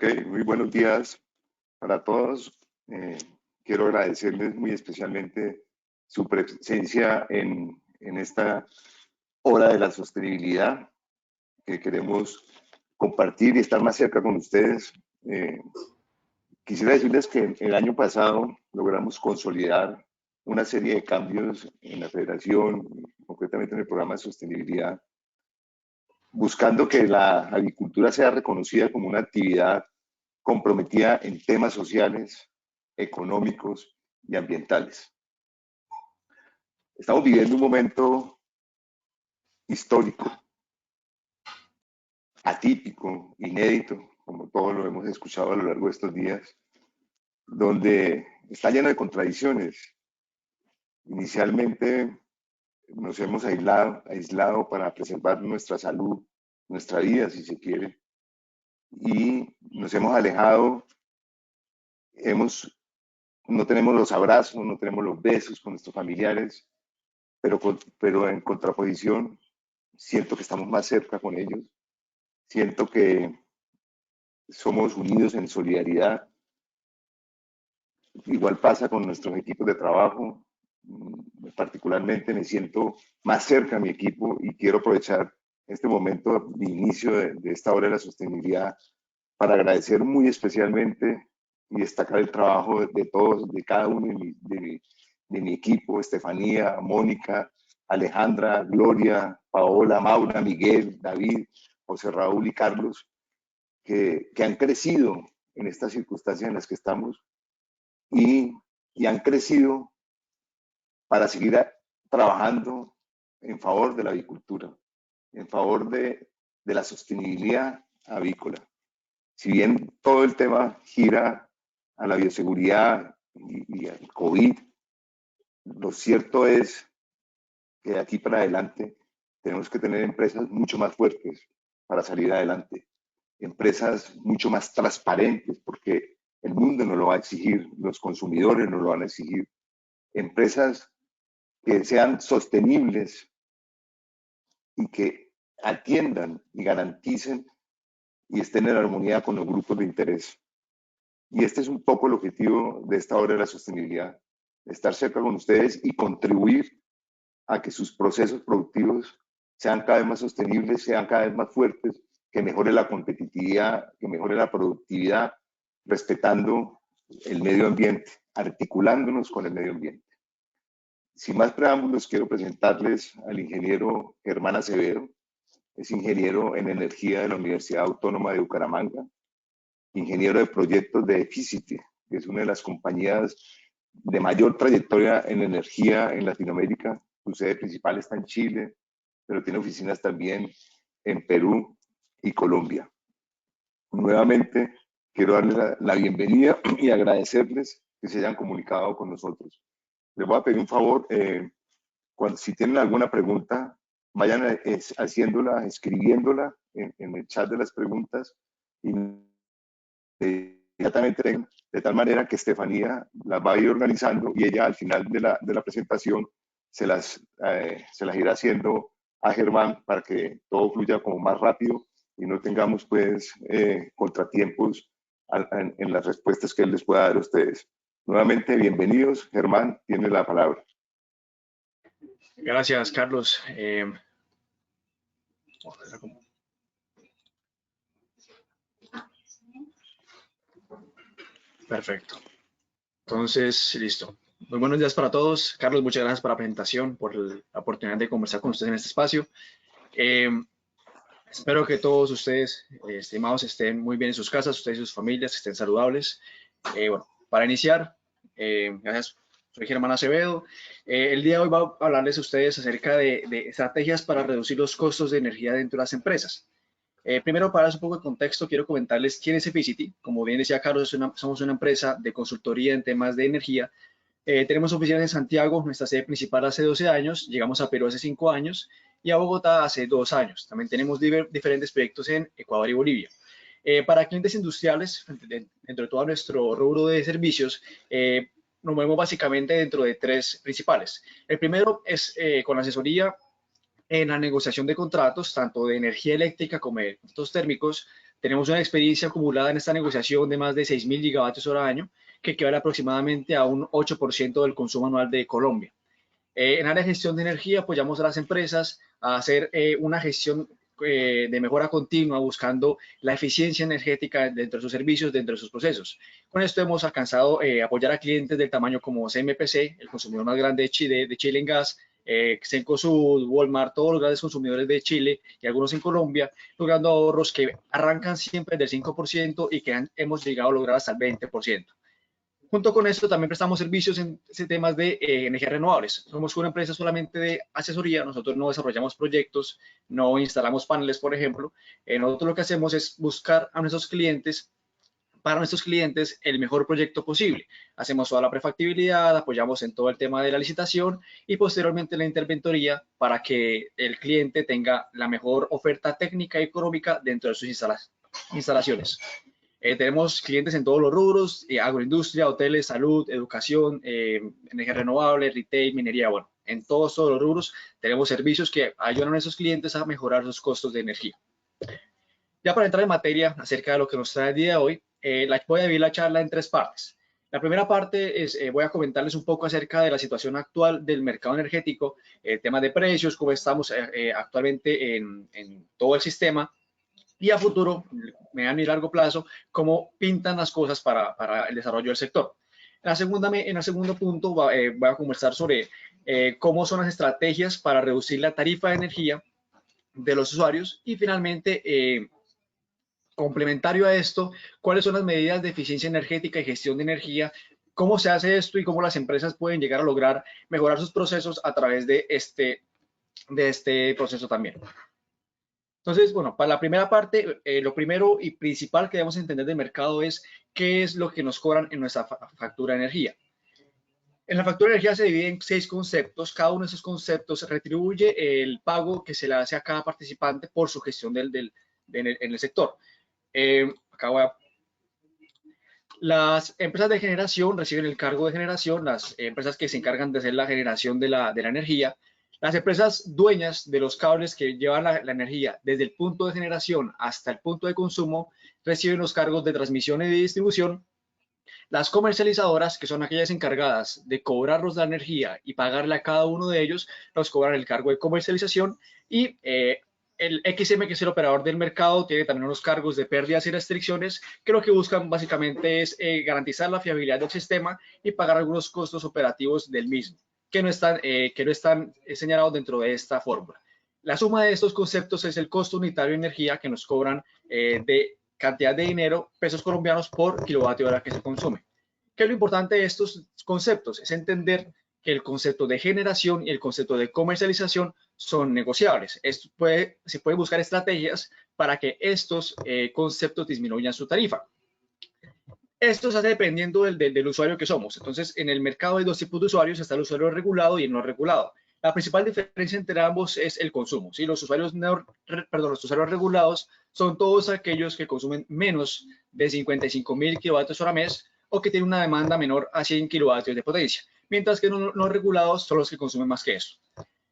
Ok, muy buenos días para todos. Quiero agradecerles muy especialmente su presencia en esta hora de la sostenibilidad que queremos compartir y estar más cerca con ustedes. Quisiera decirles que el año pasado logramos consolidar una serie de cambios en la federación, concretamente en el programa de sostenibilidad, buscando que la agricultura sea reconocida como una actividad comprometida en temas sociales, económicos y ambientales. Estamos viviendo un momento histórico, atípico, inédito, como todos lo hemos escuchado a lo largo de estos días, donde está lleno de contradicciones. Inicialmente nos hemos aislado para preservar nuestra salud, nuestra vida, si se quiere, y nos hemos alejado, no tenemos los abrazos, no tenemos los besos con nuestros familiares, pero en contraposición siento que estamos más cerca con ellos, siento que somos unidos en solidaridad. Igual pasa con nuestros equipos de trabajo. Particularmente me siento más cerca a mi equipo y quiero aprovechar este momento de inicio de esta hora de la sostenibilidad para agradecer muy especialmente y destacar el trabajo de todos, de cada uno de mi equipo: Estefanía, Mónica, Alejandra, Gloria, Paola, Maura, Miguel, David, José Raúl y Carlos, que han crecido en estas circunstancias en las que estamos y han crecido para seguir trabajando en favor de la avicultura, en favor de la sostenibilidad avícola. Si bien todo el tema gira a la bioseguridad y al COVID, lo cierto es que de aquí para adelante tenemos que tener empresas mucho más fuertes para salir adelante, empresas mucho más transparentes, porque el mundo nos lo va a exigir, los consumidores nos lo van a exigir, empresas que sean sostenibles y que atiendan y garanticen y estén en armonía con los grupos de interés. Y este es un poco el objetivo de esta hora de la sostenibilidad: estar cerca con ustedes y contribuir a que sus procesos productivos sean cada vez más sostenibles, sean cada vez más fuertes, que mejore la competitividad, que mejore la productividad, respetando el medio ambiente, articulándonos con el medio ambiente. Sin más preámbulos, quiero presentarles al ingeniero Germán Acevedo. Es ingeniero en energía de la Universidad Autónoma de Bucaramanga, ingeniero de proyectos de Eficity, que es una de las compañías de mayor trayectoria en energía en Latinoamérica. Su sede principal está en Chile, pero tiene oficinas también en Perú y Colombia. Nuevamente, quiero darles la bienvenida y agradecerles que se hayan comunicado con nosotros. Les voy a pedir un favor, si tienen alguna pregunta, vayan haciéndola, escribiéndola en el chat de las preguntas y inmediatamente, de tal manera que Estefanía las va a ir organizando y ella al final de la presentación se las irá haciendo a Germán para que todo fluya como más rápido y no tengamos pues contratiempos en las respuestas que él les pueda dar a ustedes. Nuevamente, bienvenidos. Germán, tiene la palabra. Gracias, Carlos. Perfecto. Entonces, listo. Muy buenos días para todos. Carlos, muchas gracias por la presentación, por la oportunidad de conversar con ustedes en este espacio. Espero que todos ustedes, estimados, estén muy bien en sus casas, ustedes y sus familias, estén saludables. Bueno, para iniciar, gracias. Soy Germán Acevedo. El día de hoy voy a hablarles a ustedes acerca de estrategias para reducir los costos de energía dentro de las empresas. Primero, para dar un poco de contexto, quiero comentarles quién es Eficity. Como bien decía Carlos, somos una empresa de consultoría en temas de energía. Tenemos oficinas en Santiago, nuestra sede principal hace 12 años, llegamos a Perú hace 5 años y a Bogotá hace 2 años. También tenemos diferentes proyectos en Ecuador y Bolivia. Para clientes industriales, dentro de todo nuestro rubro de servicios, nos movemos básicamente dentro de 3 principales. El primero es con la asesoría en la negociación de contratos, tanto de energía eléctrica como de contratos térmicos, Tenemos una experiencia acumulada en esta negociación de más de 6.000 gigavatios hora año, que equivale aproximadamente a un 8% del consumo anual de Colombia. En área de gestión de energía, apoyamos a las empresas a hacer una gestión de mejora continua, buscando la eficiencia energética dentro de sus servicios, dentro de sus procesos. Con esto hemos alcanzado apoyar a clientes del tamaño como CMPC, el consumidor más grande de Chile en gas, Cencosud, Walmart, todos los grandes consumidores de Chile y algunos en Colombia, logrando ahorros que arrancan siempre del 5% y que hemos llegado a lograr hasta el 20%. Junto con esto, también prestamos servicios en temas de energías renovables. Somos una empresa solamente de asesoría, nosotros no desarrollamos proyectos, no instalamos paneles, por ejemplo. Nosotros lo que hacemos es buscar a nuestros clientes, para nuestros clientes, el mejor proyecto posible. Hacemos toda la prefactibilidad, apoyamos en todo el tema de la licitación y posteriormente la interventoría para que el cliente tenga la mejor oferta técnica y económica dentro de sus instalaciones. Tenemos clientes en todos los rubros, agroindustria, hoteles, salud, educación, energía renovable, retail, minería, bueno, en todos los rubros tenemos servicios que ayudan a nuestros clientes a mejorar sus costos de energía. Ya para entrar en materia acerca de lo que nos trae el día de hoy, voy a dividir la charla en tres partes. La primera parte es, voy a comentarles un poco acerca de la situación actual del mercado energético, temas de precios, cómo estamos actualmente en todo el sistema, y a futuro, mediano y largo plazo, cómo pintan las cosas para el desarrollo del sector. En el segundo punto voy a conversar sobre cómo son las estrategias para reducir la tarifa de energía de los usuarios y finalmente, complementario a esto, cuáles son las medidas de eficiencia energética y gestión de energía, cómo se hace esto y cómo las empresas pueden llegar a lograr mejorar sus procesos a través de este proceso también. Entonces, bueno, para la primera parte, lo primero y principal que debemos entender del mercado es qué es lo que nos cobran en nuestra factura de energía. En la factura de energía se divide en 6 conceptos. Cada uno de esos conceptos retribuye el pago que se le hace a cada participante por su gestión en el sector. Acá voy a... Las empresas de generación reciben el cargo de generación, las empresas que se encargan de hacer la generación de la energía. Las empresas dueñas de los cables que llevan la energía desde el punto de generación hasta el punto de consumo reciben los cargos de transmisión y de distribución. Las comercializadoras, que son aquellas encargadas de cobrarlos la energía y pagarle a cada uno de ellos, nos cobran el cargo de comercialización. Y el XM, que es el operador del mercado, tiene también unos cargos de pérdidas y restricciones, que lo que buscan básicamente es garantizar la fiabilidad del sistema y pagar algunos costos operativos del mismo, que no están señalados dentro de esta fórmula. La suma de estos conceptos es el costo unitario de energía que nos cobran de cantidad de dinero, pesos colombianos por kilovatio hora que se consume. ¿Qué es lo importante de estos conceptos? Es entender que el concepto de generación y el concepto de comercialización son negociables. Se puede buscar estrategias para que estos conceptos disminuyan su tarifa. Esto se hace dependiendo del usuario que somos. Entonces, en el mercado hay dos tipos de usuarios, está el usuario regulado y el no regulado. La principal diferencia entre ambos es el consumo. ¿Sí? Los usuarios regulados son todos aquellos que consumen menos de 55.000 kilovatios hora mes o que tienen una demanda menor a 100 kilovatios de potencia, mientras que los no regulados son los que consumen más que eso.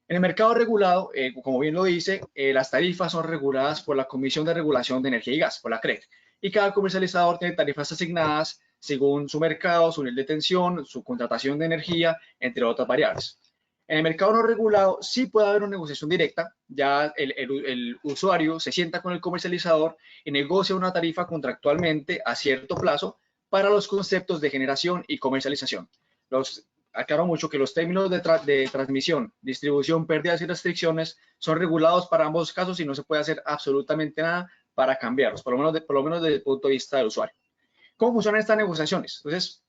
En el mercado regulado, como bien lo dice, las tarifas son reguladas por la Comisión de Regulación de Energía y Gas, por la CREG, y cada comercializador tiene tarifas asignadas según su mercado, su nivel de tensión, su contratación de energía, entre otras variables. En el mercado no regulado sí puede haber una negociación directa, ya el usuario se sienta con el comercializador y negocia una tarifa contractualmente a cierto plazo para los conceptos de generación y comercialización. Aclaro mucho que los términos de transmisión, distribución, pérdidas y restricciones son regulados para ambos casos y no se puede hacer absolutamente nada para cambiarlos, por lo menos desde el punto de vista del usuario. ¿Cómo funcionan estas negociaciones? Entonces,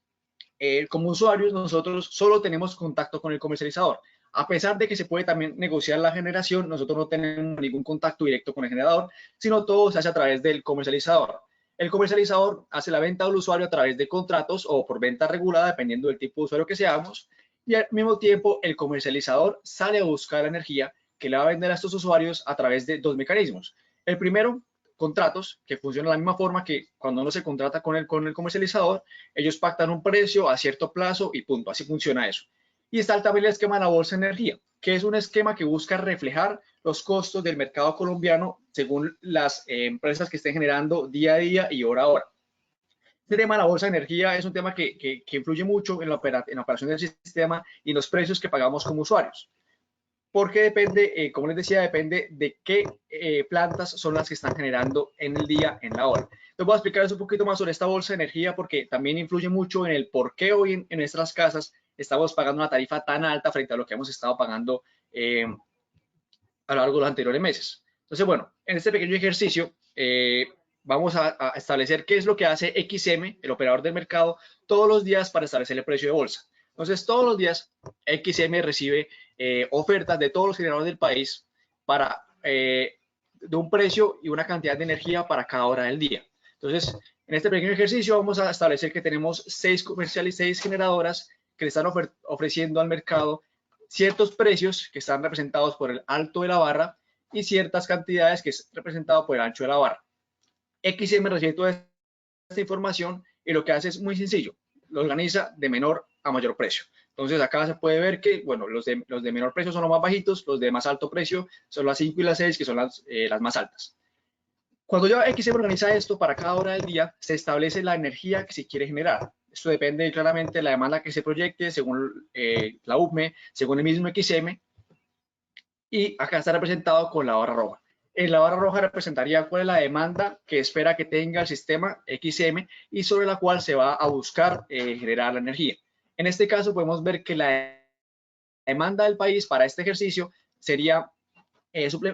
como usuarios, nosotros solo tenemos contacto con el comercializador. A pesar de que se puede también negociar la generación, nosotros no tenemos ningún contacto directo con el generador, sino todo se hace a través del comercializador. El comercializador hace la venta al usuario a través de contratos o por venta regulada, dependiendo del tipo de usuario que seamos, y al mismo tiempo el comercializador sale a buscar la energía que le va a vender a estos usuarios a través de dos mecanismos. El primero, contratos, que funcionan de la misma forma que cuando uno se contrata con el comercializador, ellos pactan un precio a cierto plazo y punto, así funciona eso. Y está también el esquema de la Bolsa de Energía, que es un esquema que busca reflejar los costos del mercado colombiano según las empresas que estén generando día a día y hora a hora. Este tema de la bolsa de energía es un tema que influye mucho en la operación del sistema y en los precios que pagamos como usuarios. Porque depende, como les decía, depende de qué plantas son las que están generando en el día, en la hora. Entonces voy a explicarles un poquito más sobre esta bolsa de energía porque también influye mucho en el por qué hoy en nuestras casas estamos pagando una tarifa tan alta frente a lo que hemos estado pagando a lo largo de los anteriores meses. Entonces, bueno, en este pequeño ejercicio vamos a establecer qué es lo que hace XM, el operador del mercado, todos los días para establecer el precio de bolsa. Entonces, todos los días XM recibe ofertas de todos los generadores del país para de un precio y una cantidad de energía para cada hora del día. Entonces, en este pequeño ejercicio vamos a establecer que tenemos 6 generadoras que le están ofreciendo al mercado ciertos precios que están representados por el alto de la barra y ciertas cantidades que es representado por el ancho de la barra. XM recibe toda esta información y lo que hace es muy sencillo, lo organiza de menor a mayor precio. Entonces acá se puede ver que, bueno, los de menor precio son los más bajitos, los de más alto precio son las 5 y las 6, que son las más altas. Cuando ya XM organiza esto para cada hora del día, se establece la energía que se quiere generar. Esto depende claramente de la demanda que se proyecte según la UPME, según el mismo XM. Y acá está representado con la barra roja. En la barra roja representaría cuál es la demanda que espera que tenga el sistema XM y sobre la cual se va a buscar generar la energía. En este caso podemos ver que la demanda del país para este ejercicio sería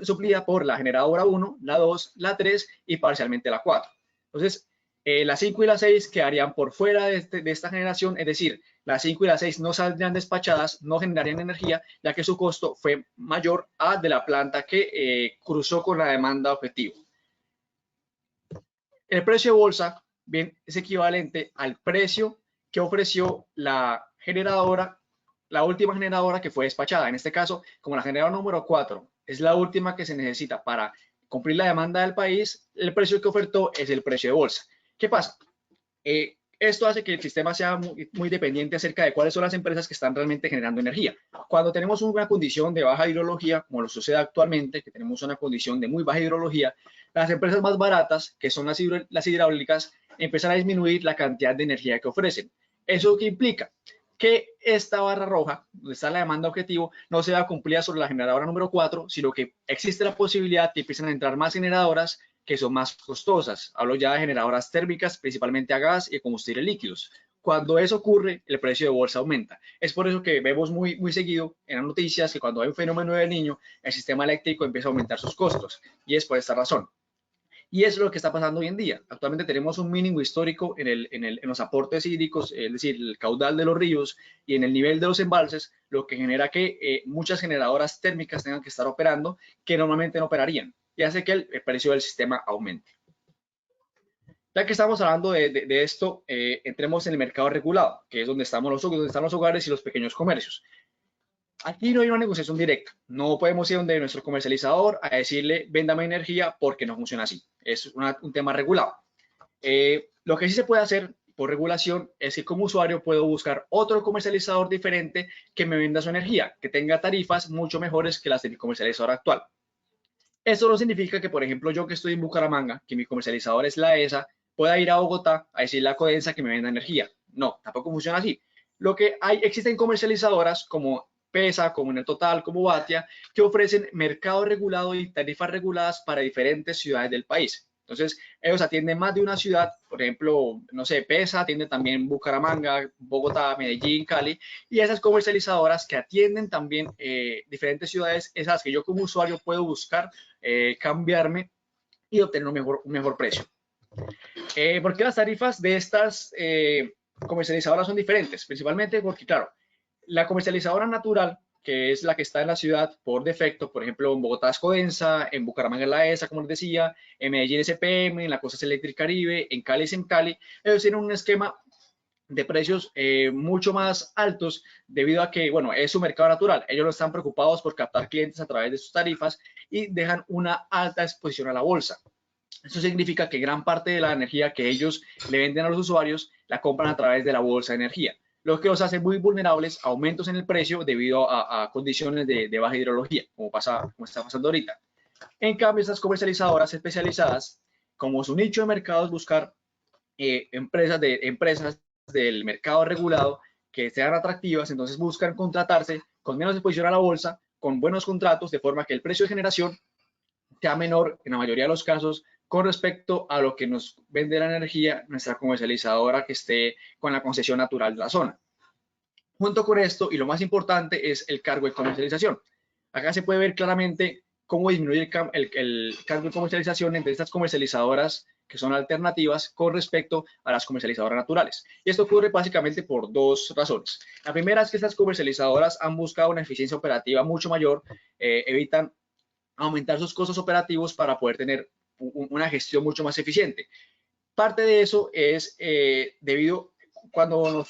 suplida por la generadora 1, la 2, la 3 y parcialmente la 4. Entonces, las 5 y las 6 quedarían por fuera de esta generación, es decir, las 5 y las 6 no saldrían despachadas, no generarían energía, ya que su costo fue mayor a de la planta que cruzó con la demanda objetivo. El precio de bolsa bien, es equivalente al precio que ofreció la generadora, la última generadora que fue despachada. En este caso, como la generadora número 4 es la última que se necesita para cumplir la demanda del país, el precio que ofertó es el precio de bolsa. ¿Qué pasa? Esto hace que el sistema sea muy dependiente acerca de cuáles son las empresas que están realmente generando energía. Cuando tenemos una condición de baja hidrología, como lo sucede actualmente, que tenemos una condición de muy baja hidrología, las empresas más baratas, que son las hidráulicas, empiezan a disminuir la cantidad de energía que ofrecen. ¿Eso qué implica? Que esta barra roja, donde está la demanda objetivo, no se va cumplida sobre la generadora número 4, sino que existe la posibilidad que empiecen a entrar más generadoras que son más costosas. Hablo ya de generadoras térmicas, principalmente a gas y combustibles líquidos. Cuando eso ocurre, el precio de bolsa aumenta. Es por eso que vemos muy seguido en las noticias que cuando hay un fenómeno del Niño, el sistema eléctrico empieza a aumentar sus costos. Y es por esta razón. Y eso es lo que está pasando hoy en día. Actualmente tenemos un mínimo histórico en los aportes hídricos, es decir, el caudal de los ríos y en el nivel de los embalses, lo que genera que muchas generadoras térmicas tengan que estar operando que normalmente no operarían y hace que el precio del sistema aumente. Ya que estamos hablando de esto, entremos en el mercado regulado, que es donde están los hogares y los pequeños comercios. Aquí no hay una negociación directa. No podemos ir donde nuestro comercializador a decirle, véndame energía porque no funciona así. Es un tema regulado. Lo que sí se puede hacer por regulación es que como usuario puedo buscar otro comercializador diferente que me venda su energía, que tenga tarifas mucho mejores que las de mi comercializador actual. Eso no significa que, por ejemplo, yo que estoy en Bucaramanga, que mi comercializador es la ESA, pueda ir a Bogotá a decirle a Codensa que me venda energía. No, tampoco funciona así. Lo que hay, existen comercializadoras como PESA, como Enel Total, como Batia, que ofrecen mercado regulado y tarifas reguladas para diferentes ciudades del país. Entonces, ellos atienden más de una ciudad, por ejemplo, no sé, PESA atiende también Bucaramanga, Bogotá, Medellín, Cali, y esas comercializadoras que atienden también diferentes ciudades, esas que yo como usuario puedo buscar cambiarme y obtener un mejor precio. ¿Por qué las tarifas de estas comercializadoras son diferentes? Principalmente porque, claro, la comercializadora natural, que es la que está en la ciudad por defecto, por ejemplo, en Bogotá es Codensa, en Bucaramanga es la ESA, como les decía, en Medellín es EPM, en la costa es Eléctrica Caribe, en Cali es en Cali, ellos tienen un esquema de precios mucho más altos debido a que, bueno, es su mercado natural. Ellos no están preocupados por captar clientes a través de sus tarifas y dejan una alta exposición a la bolsa. Eso significa que gran parte de la energía que ellos le venden a los usuarios la compran a través de la bolsa de energía. lo que los hace muy vulnerables a aumentos en el precio debido a condiciones de baja hidrología, como está pasando ahorita. En cambio, estas comercializadoras especializadas, como su nicho de mercado es buscar empresas del mercado regulado que sean atractivas, entonces buscan contratarse con menos exposición a la bolsa, con buenos contratos, de forma que el precio de generación sea menor en la mayoría de los casos con respecto a lo que nos vende la energía nuestra comercializadora que esté con la concesión natural de la zona. Junto con esto, y lo más importante, es el cargo de comercialización. Acá se puede ver claramente cómo disminuye el cargo de comercialización entre estas comercializadoras que son alternativas con respecto a las comercializadoras naturales. Y esto ocurre básicamente por dos razones. La primera es que estas comercializadoras han buscado una eficiencia operativa mucho mayor, evitan aumentar sus costos operativos para poder tener una gestión mucho más eficiente. Parte de eso es debido cuando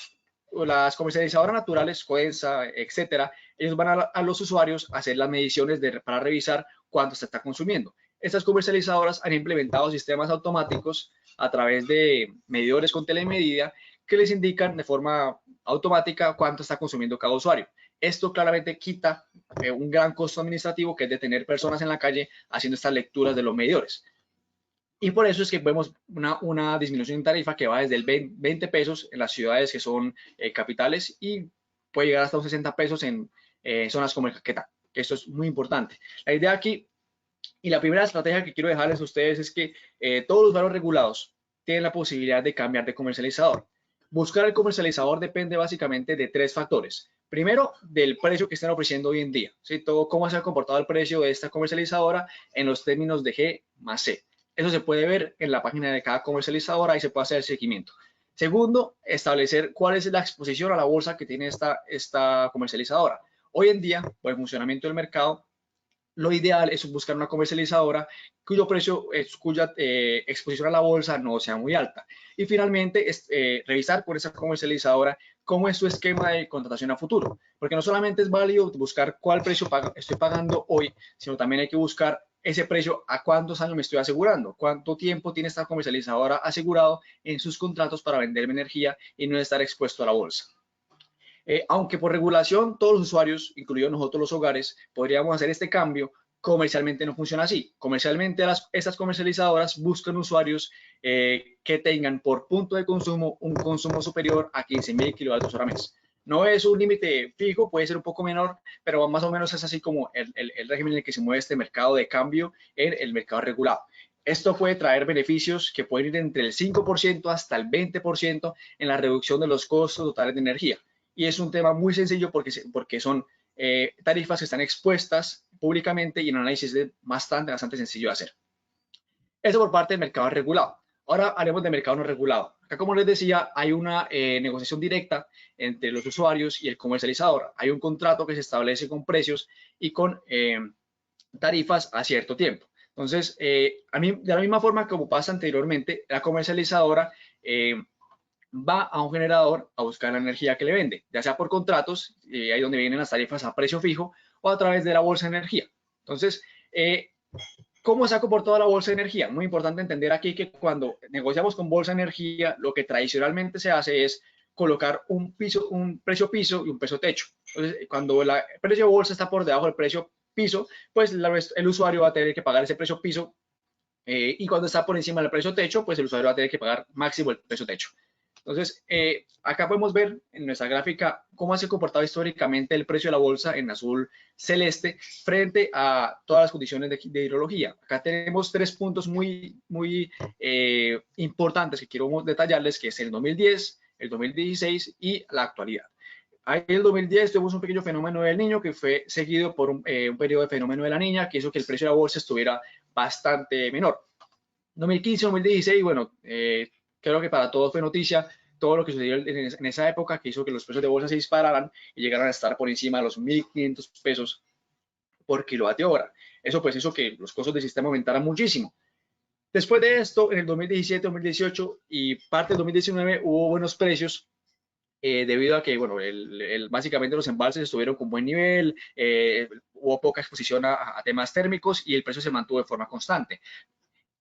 las comercializadoras naturales, Codensa, etcétera, ellos van a los usuarios a hacer las mediciones para revisar cuánto se está consumiendo. Estas comercializadoras han implementado sistemas automáticos a través de medidores con telemedida que les indican de forma automática cuánto está consumiendo cada usuario. Esto claramente quita un gran costo administrativo que es de tener personas en la calle haciendo estas lecturas de los medidores. Y por eso es que vemos una disminución en tarifa que va desde el 20 pesos en las ciudades que son capitales y puede llegar hasta un 60 pesos en zonas como el Caquetá. Esto es muy importante. La idea aquí y la primera estrategia que quiero dejarles a ustedes es que todos los usuarios regulados tienen la posibilidad de cambiar de comercializador. Buscar el comercializador depende básicamente de tres factores. Primero, del precio que están ofreciendo hoy en día. ¿Sí? Todo cómo se ha comportado el precio de esta comercializadora en los términos de G más C. Eso se puede ver en la página de cada comercializadora y se puede hacer el seguimiento. Segundo, establecer cuál es la exposición a la bolsa que tiene esta comercializadora. Hoy en día, por el funcionamiento del mercado, lo ideal es buscar una comercializadora cuyo precio, cuya exposición a la bolsa no sea muy alta. Y finalmente, revisar con esa comercializadora cómo es su esquema de contratación a futuro. Porque no solamente es válido buscar cuál precio estoy pagando hoy, sino también hay que buscar ese precio a cuántos años me estoy asegurando, cuánto tiempo tiene esta comercializadora asegurado en sus contratos para venderme energía y no estar expuesto a la bolsa. Aunque por regulación todos los usuarios, incluidos nosotros los hogares, podríamos hacer este cambio, comercialmente no funciona así. Comercialmente estas comercializadoras buscan usuarios que tengan por punto de consumo un consumo superior a 15.000 kWh mes. No es un límite fijo, puede ser un poco menor, pero más o menos es así como el régimen en el que se mueve este mercado de cambio en el mercado regulado. Esto puede traer beneficios que pueden ir entre el 5% hasta el 20% en la reducción de los costos totales de energía. Y es un tema muy sencillo porque son tarifas que están expuestas públicamente y el análisis es bastante sencillo de hacer. Eso por parte del mercado regulado. Ahora haremos de mercado no regulado. Acá, como les decía, hay una negociación directa entre los usuarios y el comercializador. Hay un contrato que se establece con precios y con tarifas a cierto tiempo. Entonces, de la misma forma como pasa anteriormente, la comercializadora va a un generador a buscar la energía que le vende, ya sea por contratos, ahí donde vienen las tarifas a precio fijo, o a través de la bolsa de energía. Entonces, ¿cómo se ha comportado la bolsa de energía? Muy importante entender aquí que cuando negociamos con bolsa de energía, lo que tradicionalmente se hace es colocar un precio piso y un precio techo. Entonces, cuando el precio de bolsa está por debajo del precio piso, pues el usuario va a tener que pagar ese precio piso y cuando está por encima del precio techo, pues el usuario va a tener que pagar máximo el precio techo. Entonces, acá podemos ver en nuestra gráfica cómo se ha comportado históricamente el precio de la bolsa en azul celeste frente a todas las condiciones de hidrología. Acá tenemos tres puntos muy importantes que quiero detallarles, que es el 2010, el 2016 y la actualidad. Ahí en el 2010 tuvimos un pequeño fenómeno del niño que fue seguido por un periodo de fenómeno de la niña que hizo que el precio de la bolsa estuviera bastante menor. 2015, 2016, bueno, creo que para todos fue noticia todo lo que sucedió en esa época que hizo que los precios de bolsa se dispararan y llegaran a estar por encima de los 1.500 pesos por kilovatio hora. Eso pues hizo que los costos del sistema aumentaran muchísimo. Después de esto, en el 2017, 2018 y parte del 2019 hubo buenos precios debido a que, bueno, básicamente los embalses estuvieron con buen nivel, hubo poca exposición a temas térmicos y el precio se mantuvo de forma constante.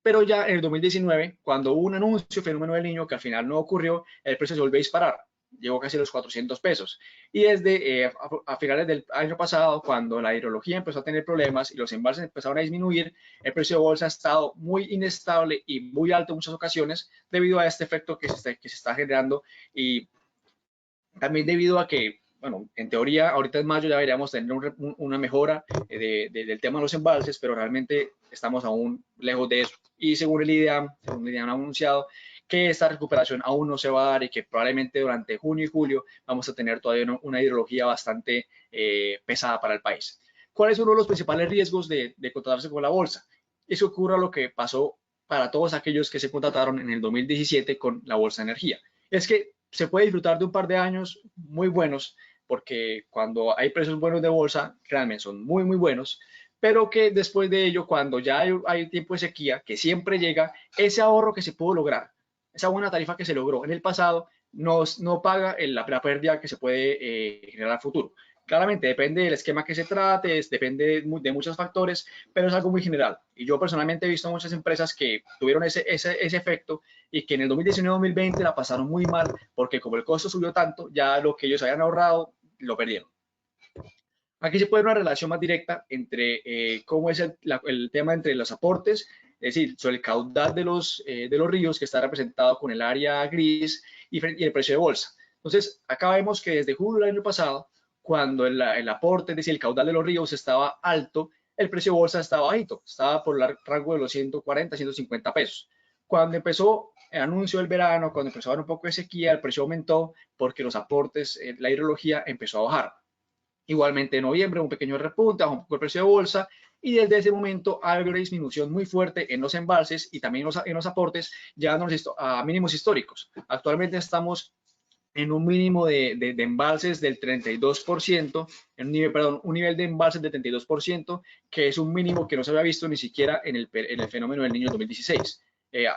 Pero ya en el 2019, cuando hubo un anuncio, fenómeno del niño, que al final no ocurrió, el precio se volvió a disparar. llegó casi a los 400 pesos. Y desde a finales del año pasado, cuando la hidrología empezó a tener problemas y los embalses empezaron a disminuir, el precio de bolsa ha estado muy inestable y muy alto en muchas ocasiones debido a este efecto que se está generando, y también debido a que, bueno, en teoría, ahorita en mayo ya deberíamos tener una mejora del tema de los embalses, pero realmente estamos aún lejos de eso. Y según el IDEAM han anunciado que esta recuperación aún no se va a dar y que probablemente durante junio y julio vamos a tener todavía una hidrología bastante pesada para el país. ¿Cuál es uno de los principales riesgos de contratarse con la bolsa? Es que ocurra lo que pasó para todos aquellos que se contrataron en el 2017 con la bolsa de energía. Es que se puede disfrutar de un par de años muy buenos, porque cuando hay precios buenos de bolsa, realmente son muy, muy buenos, pero que después de ello, cuando ya hay tiempo de sequía, que siempre llega, ese ahorro que se pudo lograr, esa buena tarifa que se logró en el pasado, no paga la pérdida que se puede generar a futuro. Claramente depende del esquema que se trate, depende de muchos factores, pero es algo muy general. Y yo personalmente he visto muchas empresas que tuvieron ese efecto y que en el 2019-2020 la pasaron muy mal porque como el costo subió tanto, ya lo que ellos habían ahorrado lo perdieron. Aquí se puede ver una relación más directa entre cómo es el tema entre los aportes, es decir, sobre el caudal de los ríos, que está representado con el área gris, y el precio de bolsa. Entonces, acá vemos que desde julio del año pasado, cuando el aporte, es decir, el caudal de los ríos estaba alto, el precio de bolsa estaba bajito, estaba por el rango de los 140, 150 pesos. Cuando empezó el anuncio del verano, cuando empezó a haber un poco de sequía, el precio aumentó porque los aportes, la hidrología empezó a bajar. Igualmente en noviembre un pequeño repunte, bajó un poco el precio de bolsa, y desde ese momento ha habido una disminución muy fuerte en los embalses y también en los aportes, llegándonos a mínimos históricos. Actualmente estamos en un mínimo de embalses del 32%, un nivel de embalses del 32%, que es un mínimo que no se había visto ni siquiera en el fenómeno del Niño 2016.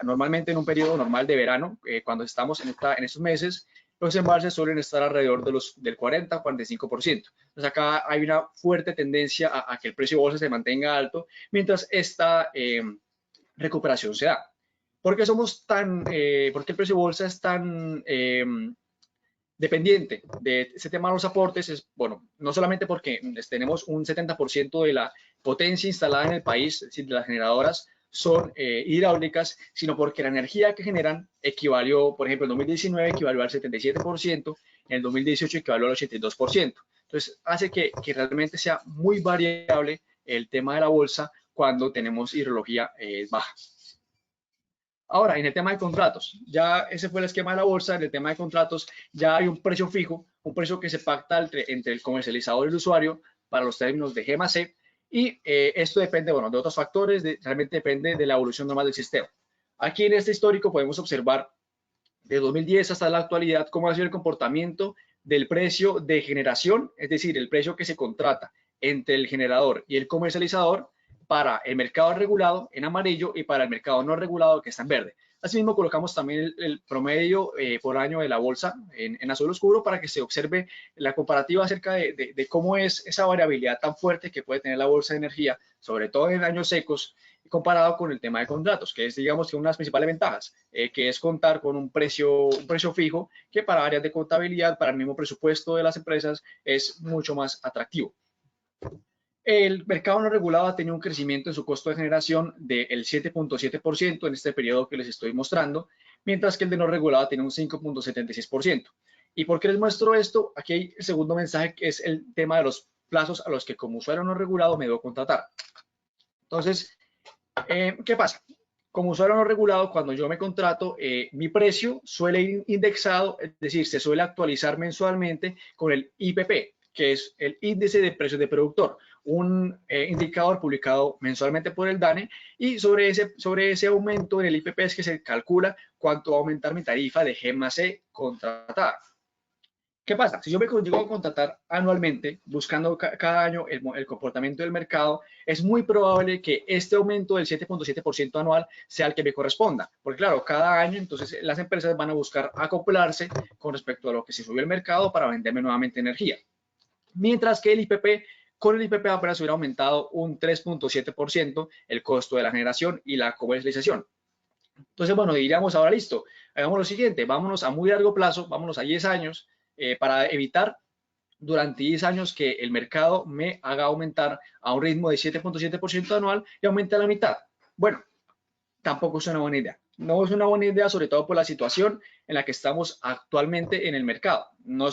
Normalmente en un periodo normal de verano, cuando estamos en estos meses, los embalses suelen estar alrededor del 40-45%. Entonces acá hay una fuerte tendencia a que el precio de bolsa se mantenga alto mientras esta recuperación se da. ¿Por qué por qué el precio de bolsa es tan dependiente de ese tema de los aportes? Bueno, no solamente porque tenemos un 70% de la potencia instalada en el país, es decir, de las generadoras son hidráulicas, sino porque la energía que generan equivalió, por ejemplo, en 2019 equivalió al 77%, en el 2018 equivalió al 82%. Entonces, hace que realmente sea muy variable el tema de la bolsa cuando tenemos hidrología baja. Ahora, en el tema de contratos, ya ese fue el esquema de la bolsa. En el tema de contratos ya hay un precio fijo, un precio que se pacta entre el comercializador y el usuario para los términos de G más C, y esto depende, bueno, de otros factores, realmente depende de la evolución normal del sistema. Aquí en este histórico podemos observar de 2010 hasta la actualidad cómo ha sido el comportamiento del precio de generación, es decir, el precio que se contrata entre el generador y el comercializador para el mercado regulado en amarillo y para el mercado no regulado que está en verde. Asimismo, colocamos también el promedio por año de la bolsa en azul oscuro para que se observe la comparativa acerca de cómo es esa variabilidad tan fuerte que puede tener la bolsa de energía, sobre todo en años secos, comparado con el tema de contratos, que es, digamos, que una de las principales ventajas, que es contar con un precio fijo, que para áreas de contabilidad, para el mismo presupuesto de las empresas, es mucho más atractivo. El mercado no regulado ha tenido un crecimiento en su costo de generación del 7.7% en este periodo que les estoy mostrando, mientras que el de no regulado tiene un 5.76%. ¿Y por qué les muestro esto? Aquí hay el segundo mensaje, que es el tema de los plazos a los que como usuario no regulado me debo contratar. Entonces, ¿qué pasa? Como usuario no regulado, cuando yo me contrato, mi precio suele ir indexado, es decir, se suele actualizar mensualmente con el IPP, que es el índice de precios de productor, un indicador publicado mensualmente por el DANE, y sobre ese aumento en el IPP es que se calcula cuánto va a aumentar mi tarifa de G más C contratada. ¿Qué pasa? Si yo me llego a contratar anualmente, buscando cada año el comportamiento del mercado, es muy probable que este aumento del 7.7% anual sea el que me corresponda. Porque claro, cada año entonces las empresas van a buscar acoplarse con respecto a lo que se subió el mercado para venderme nuevamente energía. Mientras que con el IPP apenas hubiera aumentado un 3.7% el costo de la generación y la comercialización. Entonces, bueno, diríamos ahora listo, hagamos lo siguiente, vámonos a muy largo plazo, vámonos a 10 años para evitar durante 10 años que el mercado me haga aumentar a un ritmo de 7.7% anual y aumente a la mitad. Bueno, tampoco es una buena idea. No es una buena idea, sobre todo por la situación en la que estamos actualmente en el mercado. No,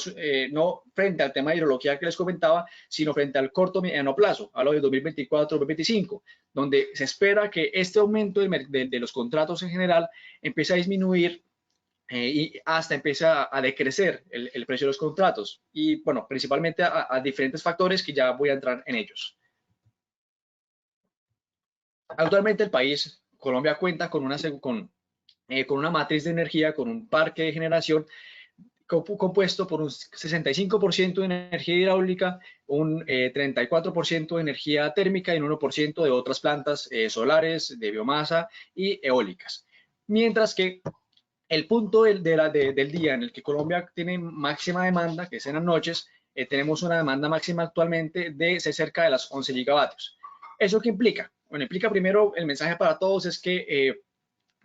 no frente al tema de hidrología que les comentaba, sino frente al corto mediano plazo. Hablo de 2024-2025, donde se espera que este aumento de los contratos en general empiece a disminuir y hasta empieza a decrecer el precio de los contratos. Y bueno, principalmente a diferentes factores que ya voy a entrar en ellos. Actualmente el país, Colombia, cuenta con una matriz de energía, con un parque de generación compuesto por un 65% de energía hidráulica, un 34% de energía térmica y un 1% de otras plantas solares, de biomasa y eólicas. Mientras que el punto del día en el que Colombia tiene máxima demanda, que es en las noches, tenemos una demanda máxima actualmente de cerca de las 11 gigavatios. ¿Eso qué implica? Bueno, implica primero, el mensaje para todos es que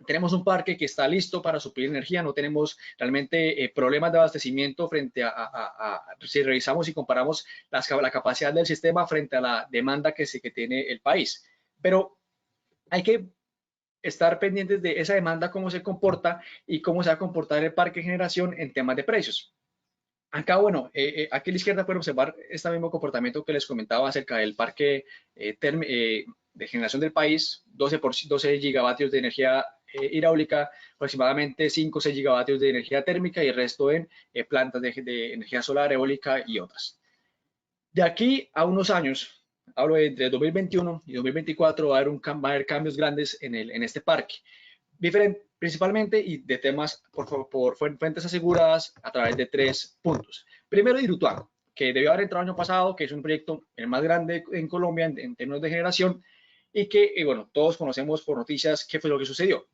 tenemos un parque que está listo para suplir energía, no tenemos realmente problemas de abastecimiento frente si revisamos y comparamos la capacidad del sistema frente a la demanda que tiene el país. Pero hay que estar pendientes de esa demanda, cómo se comporta y cómo se va a comportar el parque de generación en temas de precios. Acá, bueno, aquí a la izquierda pueden observar este mismo comportamiento que les comentaba acerca del parque de generación del país, 12 gigavatios de energía hidráulica, aproximadamente 5 o 6 gigavatios de energía térmica y el resto en plantas de energía solar, eólica y otras. De aquí a unos años, hablo de entre 2021 y 2024, va a haber cambios grandes en este parque, principalmente y de temas por fuentes aseguradas a través de 3 puntos. Primero, Hidroituango, que debió haber entrado el año pasado, que es un proyecto el más grande en Colombia en términos de generación y que, bueno, todos conocemos por noticias qué fue lo que sucedió.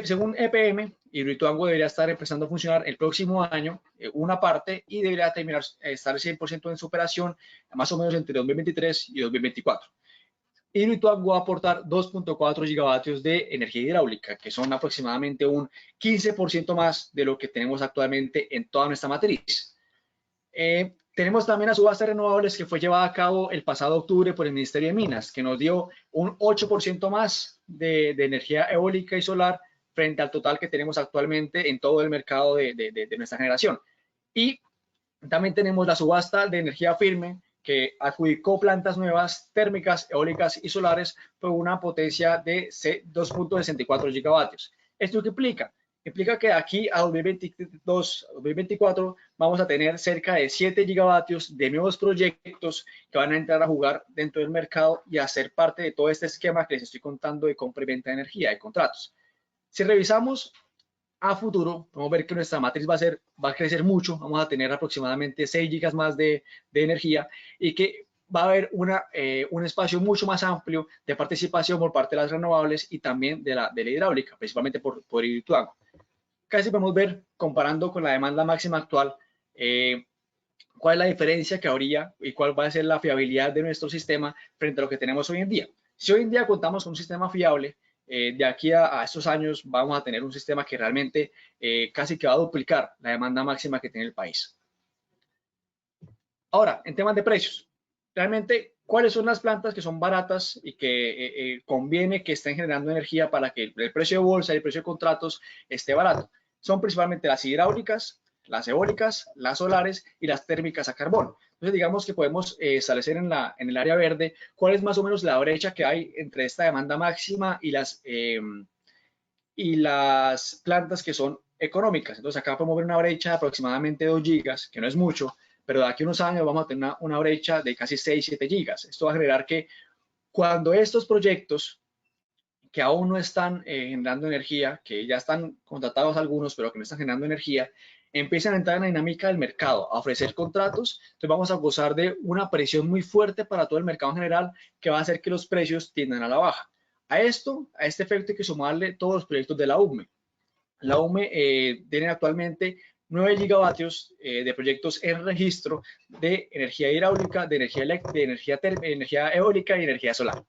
Según EPM, Hidroituango debería estar empezando a funcionar el próximo año, una parte, y debería terminar estar 100% en su operación más o menos entre 2023 y 2024. Hidroituango va a aportar 2.4 gigavatios de energía hidráulica, que son aproximadamente un 15% más de lo que tenemos actualmente en toda nuestra matriz. Tenemos también la subasta de renovables que fue llevada a cabo el pasado octubre por el Ministerio de Minas, que nos dio un 8% más de energía eólica y solar frente al total que tenemos actualmente en todo el mercado de nuestra generación. Y también tenemos la subasta de energía firme, que adjudicó plantas nuevas térmicas, eólicas y solares por una potencia de 2.64 gigavatios. ¿Esto qué implica? Implica que aquí a 2022-2024 vamos a tener cerca de 7 gigavatios de nuevos proyectos que van a entrar a jugar dentro del mercado y a ser parte de todo este esquema que les estoy contando de compra y venta de energía, de contratos. Si revisamos a futuro, podemos ver que nuestra matriz va a crecer mucho, vamos a tener aproximadamente 6 gigas más de energía y que va a haber un espacio mucho más amplio de participación por parte de las renovables y también de la hidráulica, principalmente por Hidroituango. Casi podemos ver, comparando con la demanda máxima actual, cuál es la diferencia que habría y cuál va a ser la fiabilidad de nuestro sistema frente a lo que tenemos hoy en día. Si hoy en día contamos con un sistema fiable, de aquí a estos años vamos a tener un sistema que realmente casi que va a duplicar la demanda máxima que tiene el país. Ahora, en temas de precios, realmente, ¿cuáles son las plantas que son baratas y que conviene que estén generando energía para que el precio de bolsa y el precio de contratos esté barato? Son principalmente las hidráulicas, las eólicas, las solares y las térmicas a carbón. Entonces, digamos que podemos establecer en el área verde cuál es más o menos la brecha que hay entre esta demanda máxima y las plantas que son económicas. Entonces, acá podemos ver una brecha de aproximadamente 2 gigas, que no es mucho, pero de aquí a unos años vamos a tener una brecha de casi 6-7 gigas. Esto va a generar que cuando estos proyectos que aún no están generando energía, que ya están contratados algunos, pero que no están generando energía, empiezan a entrar en la dinámica del mercado, a ofrecer contratos, entonces vamos a gozar de una presión muy fuerte para todo el mercado en general que va a hacer que los precios tiendan a la baja. A este efecto hay que sumarle todos los proyectos de la UME. La UME tiene actualmente 9 gigavatios de proyectos en registro de energía hidráulica, de energía eólica y energía solar.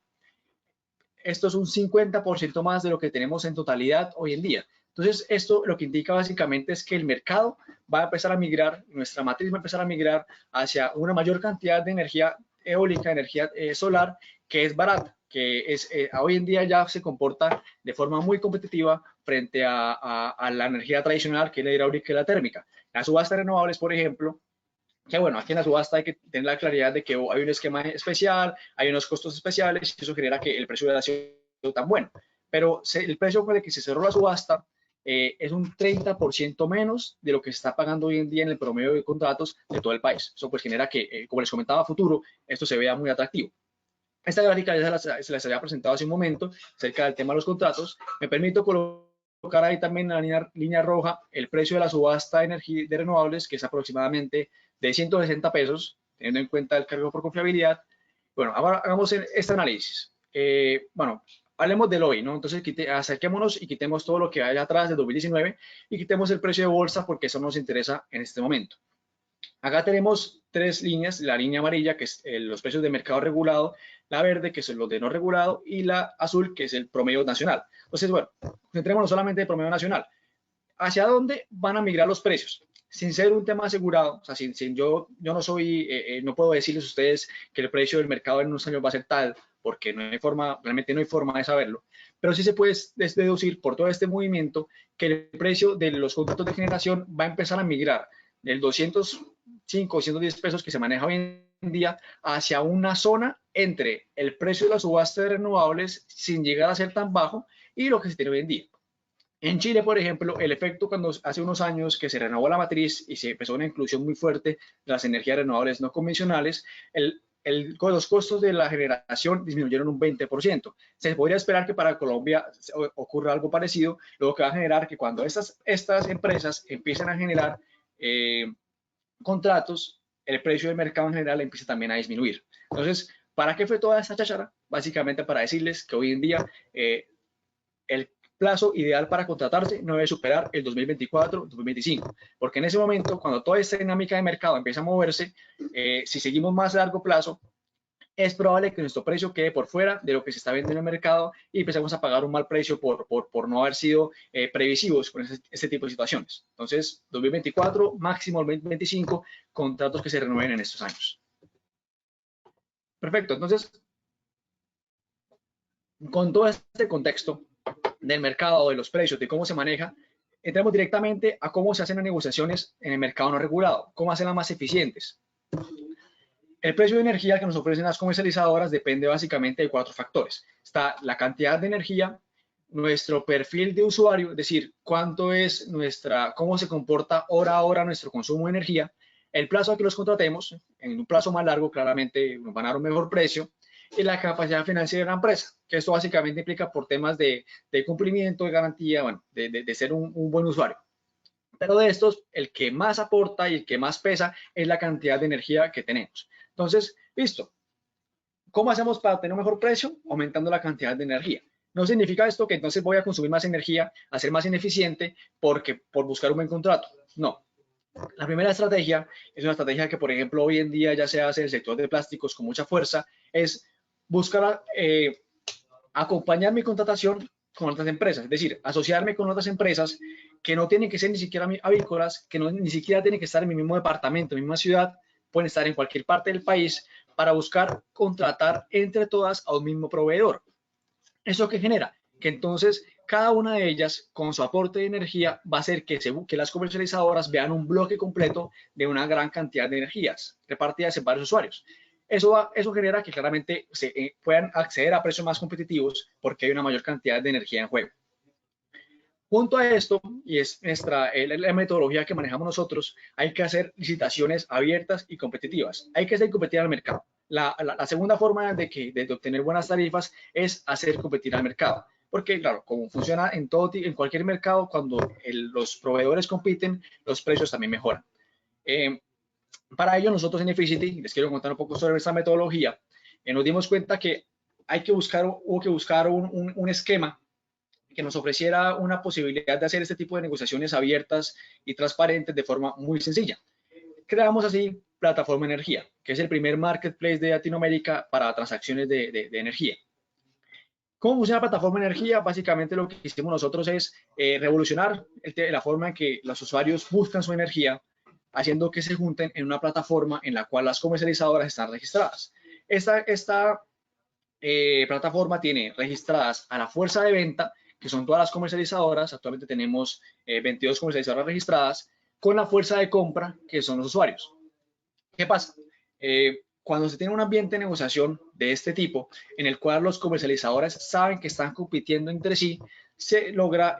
esto es un 50% más de lo que tenemos en totalidad hoy en día. Entonces, esto lo que indica básicamente es que el mercado va a empezar a migrar, nuestra matriz va a empezar a migrar hacia una mayor cantidad de energía eólica, energía solar, que es barata, que es, hoy en día ya se comporta de forma muy competitiva frente a la energía tradicional, que es la hidráulica y la térmica. Las subastas renovables, por ejemplo, que bueno, aquí en la subasta hay que tener la claridad de que hay un esquema especial, hay unos costos especiales, y eso genera que el precio de la sido tan bueno. Pero el precio con el que se cerró la subasta es un 30% menos de lo que se está pagando hoy en día en el promedio de contratos de todo el país. Eso pues genera que, como les comentaba, a futuro, esto se vea muy atractivo. Esta gráfica ya se las había presentado hace un momento acerca del tema de los contratos. Me permito colocar ahí también en la línea roja el precio de la subasta de energía de renovables, que es aproximadamente de 160 pesos, teniendo en cuenta el cargo por confiabilidad. Bueno, ahora hagamos este análisis. Bueno, hablemos del hoy, ¿no? Entonces, acerquémonos y quitemos todo lo que hay atrás de 2019 y quitemos el precio de bolsa porque eso nos interesa en este momento. Acá tenemos tres líneas, la línea amarilla, que es los precios de mercado regulado, la verde, que son los de no regulado, y la azul, que es el promedio nacional. Entonces, bueno, centrémonos solamente en el promedio nacional. ¿Hacia dónde van a migrar los precios? Sin ser un tema asegurado, o sea, yo no soy, no puedo decirles a ustedes que el precio del mercado en unos años va a ser tal, porque no hay forma, realmente no hay forma de saberlo, pero sí se puede deducir por todo este movimiento que el precio de los contratos de generación va a empezar a migrar del 205 o 110 pesos que se maneja hoy en día hacia una zona entre el precio de la subasta de renovables sin llegar a ser tan bajo y lo que se tiene hoy en día. En Chile, por ejemplo, el efecto cuando hace unos años que se renovó la matriz y se empezó una inclusión muy fuerte de las energías renovables no convencionales, los costos de la generación disminuyeron un 20%. Se podría esperar que para Colombia ocurra algo parecido, lo que va a generar que cuando estas empresas empiecen a generar contratos, el precio del mercado en general empieza también a disminuir. Entonces, ¿para qué fue toda esta cháchara? Básicamente para decirles que hoy en día el plazo ideal para contratarse no debe superar el 2024-2025, porque en ese momento, cuando toda esta dinámica de mercado empieza a moverse, si seguimos más a largo plazo, es probable que nuestro precio quede por fuera de lo que se está vendiendo en el mercado y empezamos a pagar un mal precio por no haber sido previsivos con este tipo de situaciones. Entonces, 2024, máximo 2025, contratos que se renueven en estos años. Perfecto, entonces, con todo este contexto del mercado, de los precios, de cómo se maneja, entramos directamente a cómo se hacen las negociaciones en el mercado no regulado, cómo hacerlas más eficientes. El precio de energía que nos ofrecen las comercializadoras depende básicamente de 4 factores. Está la cantidad de energía, nuestro perfil de usuario, es decir, cuánto es cómo se comporta hora a hora nuestro consumo de energía, el plazo a que los contratemos, en un plazo más largo claramente nos van a dar un mejor precio, y la capacidad financiera de la empresa, que esto básicamente implica por temas de cumplimiento, de garantía, bueno, de ser un buen usuario. Pero de estos, el que más aporta y el que más pesa es la cantidad de energía que tenemos. Entonces, listo. ¿Cómo hacemos para tener un mejor precio? Aumentando la cantidad de energía. No significa esto que entonces voy a consumir más energía, a ser más ineficiente por buscar un buen contrato. No. La primera estrategia es una estrategia que, por ejemplo, hoy en día ya se hace en el sector de plásticos con mucha fuerza, es buscar acompañar mi contratación con otras empresas, es decir, asociarme con otras empresas que no tienen que ser ni siquiera avícolas, que ni siquiera tienen que estar en mi mismo departamento, en mi misma ciudad, pueden estar en cualquier parte del país para buscar contratar entre todas a un mismo proveedor. ¿Eso qué genera? Que entonces cada una de ellas con su aporte de energía va a hacer que las comercializadoras vean un bloque completo de una gran cantidad de energías repartidas en varios usuarios. Eso genera que claramente puedan acceder a precios más competitivos porque hay una mayor cantidad de energía en juego. Junto a esto, y es la metodología que manejamos nosotros, hay que hacer licitaciones abiertas y competitivas. Hay que hacer competir al mercado. La segunda forma de obtener buenas tarifas es hacer competir al mercado. Porque, claro, como funciona en cualquier mercado, cuando los proveedores compiten, los precios también mejoran. Para ello, nosotros en Efficity, les quiero contar un poco sobre esta metodología, nos dimos cuenta que hubo que buscar un esquema que nos ofreciera una posibilidad de hacer este tipo de negociaciones abiertas y transparentes de forma muy sencilla. Creamos así Plataforma Energía, que es el primer marketplace de Latinoamérica para transacciones de energía. ¿Cómo funciona la plataforma de energía? Básicamente lo que hicimos nosotros es revolucionar la forma en que los usuarios buscan su energía, haciendo que se junten en una plataforma en la cual las comercializadoras están registradas. Esta plataforma tiene registradas a la fuerza de venta, que son todas las comercializadoras. Actualmente tenemos 22 comercializadoras registradas, con la fuerza de compra, que son los usuarios. ¿Qué pasa? Cuando se tiene un ambiente de negociación de este tipo, en el cual los comercializadores saben que están compitiendo entre sí, se logra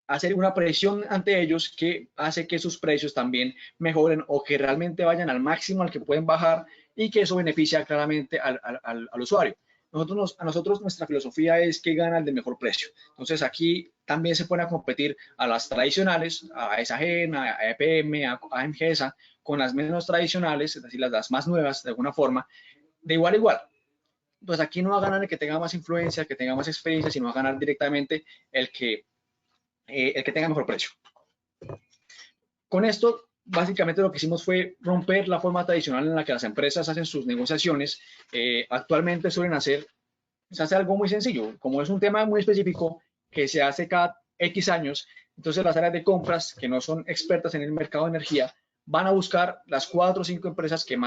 hacer una presión ante ellos que hace que sus precios también mejoren o que realmente vayan al máximo al que pueden bajar, y que eso beneficia claramente al usuario. A nosotros nuestra filosofía es que gana el de mejor precio. Entonces aquí también se pone a competir a las tradicionales, a ESAGEN, a EPM, a EMGESA, con las menos tradicionales, es decir, las más nuevas de alguna forma, de igual a igual. Entonces aquí no va a ganar el que tenga más influencia, el que tenga más experiencia, sino va a ganar directamente el que tenga mejor precio. Con esto, básicamente lo que hicimos fue romper la forma tradicional en la que las empresas hacen sus negociaciones. Actualmente se hace algo muy sencillo, como es un tema muy específico que se hace cada X años. Entonces las áreas de compras que no son expertas en el mercado de energía van a buscar las 4 o 5 empresas que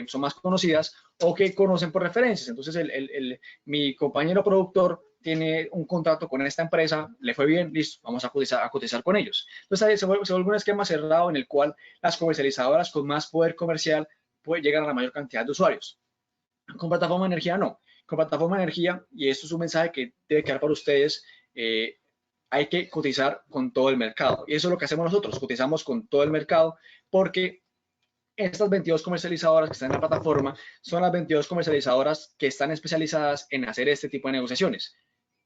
son más conocidas o que conocen por referencias. Entonces mi compañero productor tiene un contrato con esta empresa, le fue bien, listo, vamos a cotizar con ellos. Entonces ahí se vuelve un esquema cerrado en el cual las comercializadoras con más poder comercial pueden llegar a la mayor cantidad de usuarios. Con plataforma de energía no. Con plataforma de energía, y esto es un mensaje que debe quedar para ustedes, hay que cotizar con todo el mercado. Y eso es lo que hacemos nosotros, cotizamos con todo el mercado, porque estas 22 comercializadoras que están en la plataforma son las 22 comercializadoras que están especializadas en hacer este tipo de negociaciones.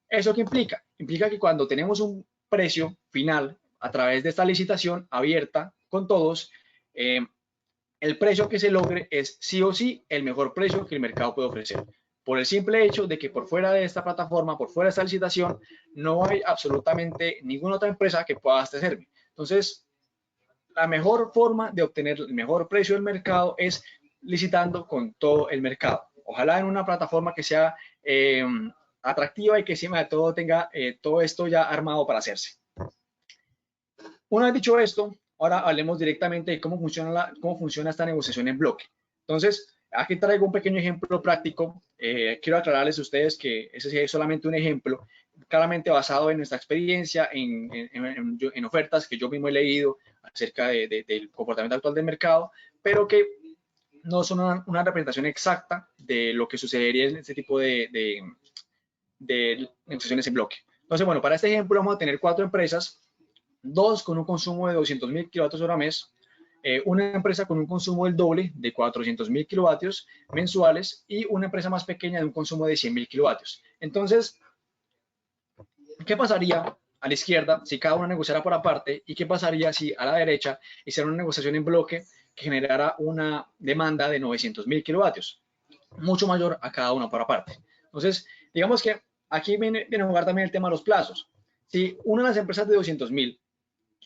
¿Eso qué implica? Implica que cuando tenemos un precio final a través de esta licitación abierta con todos, el precio que se logre es sí o sí el mejor precio que el mercado puede ofrecer. Por el simple hecho de que por fuera de esta plataforma, por fuera de esta licitación, no hay absolutamente ninguna otra empresa que pueda abastecerme. Entonces, la mejor forma de obtener el mejor precio del mercado es licitando con todo el mercado. Ojalá en una plataforma que sea atractiva y que encima de todo tenga todo esto ya armado para hacerse. Una vez dicho esto, ahora hablemos directamente de cómo funciona esta negociación en bloque. Entonces, aquí traigo un pequeño ejemplo práctico. Quiero aclararles a ustedes que ese sí es solamente un ejemplo, claramente basado en nuestra experiencia, en ofertas que yo mismo he leído acerca del comportamiento actual del mercado, pero que no son una representación exacta de lo que sucedería en este tipo de negociaciones en bloque. Entonces, bueno, para este ejemplo vamos a tener 4 empresas, 2 con un consumo de 200.000 kWh mes, una empresa con un consumo del doble de 400.000 kilovatios mensuales y una empresa más pequeña de un consumo de 100.000 kilovatios. Entonces, ¿qué pasaría a la izquierda si cada una negociara por aparte? ¿Y qué pasaría si a la derecha hiciera una negociación en bloque que generara una demanda de 900.000 kilovatios? Mucho mayor a cada una por aparte. Entonces, digamos que aquí viene a jugar también el tema de los plazos. Si una de las empresas de 200.000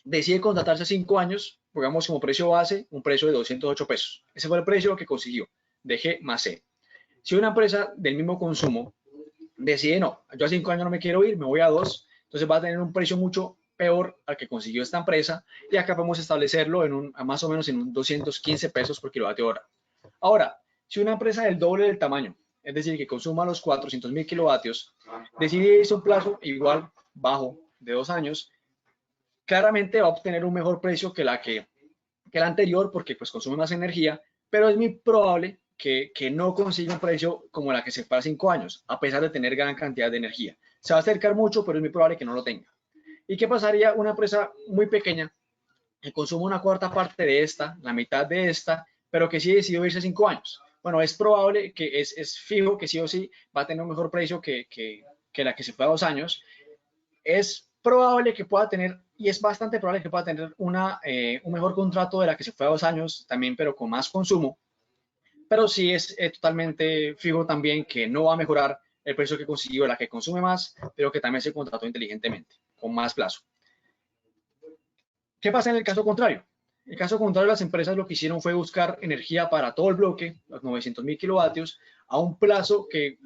decide contratarse 5 años, pongamos como precio base un precio de 208 pesos. Ese fue el precio que consiguió de G más C. Si una empresa del mismo consumo decide, no, yo a 5 años no me quiero ir, me voy a 2, entonces va a tener un precio mucho peor al que consiguió esta empresa, y acá podemos establecerlo más o menos en un 215 pesos por kilovatio hora. Ahora, si una empresa del doble del tamaño, es decir, que consuma los 400.000 kilovatios, decide irse un plazo igual, bajo, de 2 años, claramente va a obtener un mejor precio que la anterior, porque pues consume más energía, pero es muy probable que no consiga un precio como la que se para 5 años, a pesar de tener gran cantidad de energía. Se va a acercar mucho, pero es muy probable que no lo tenga. ¿Y qué pasaría una empresa muy pequeña que consume una cuarta parte de esta, la mitad de esta, pero que sí decidió irse 5 años? Bueno, es probable que es fijo que sí o sí va a tener un mejor precio que la que se fue a 2 años. Es probable que pueda tener, y es bastante probable que pueda tener un mejor contrato de la que se fue a 2 años también, pero con más consumo. Pero sí es totalmente fijo también que no va a mejorar el precio que consiguió la que consume más, pero que también se contrató inteligentemente, con más plazo. ¿Qué pasa en el caso contrario? En el caso contrario, las empresas lo que hicieron fue buscar energía para todo el bloque, los 900.000 kilovatios, a un plazo que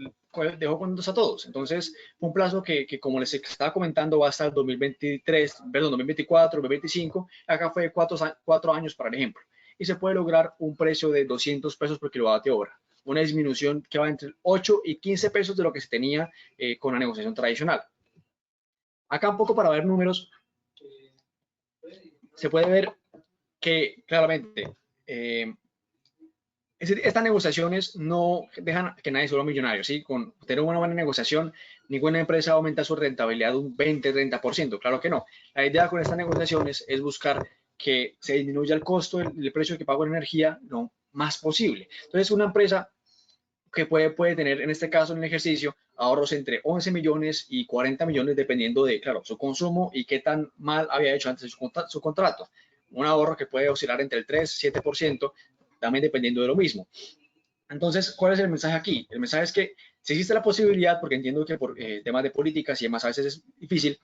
dejó contentos a todos. Entonces, fue un plazo que, como les estaba comentando, va hasta el 2023, perdón, 2024, 2025. Acá fue 4 años para el ejemplo. Y se puede lograr un precio de 200 pesos por kilovatio hora. Una disminución que va entre 8 y 15 pesos de lo que se tenía con la negociación tradicional. Acá un poco para ver números, se puede ver que claramente estas negociaciones no dejan que nadie se vuelva millonario, ¿sí? Con tener una buena negociación, ninguna empresa aumenta su rentabilidad un 20-30%, claro que no. La idea con estas negociaciones es buscar que se disminuya el costo, el precio que pago en energía lo más posible. Entonces, una empresa que puede tener, en este caso, en el ejercicio, ahorros entre 11 millones y 40 millones, dependiendo de, claro, su consumo y qué tan mal había hecho antes su contrato. Un ahorro que puede oscilar entre el 3-7%, también dependiendo de lo mismo. Entonces, ¿cuál es el mensaje aquí? El mensaje es que si existe la posibilidad, porque entiendo que por temas de políticas y demás a veces es difícil,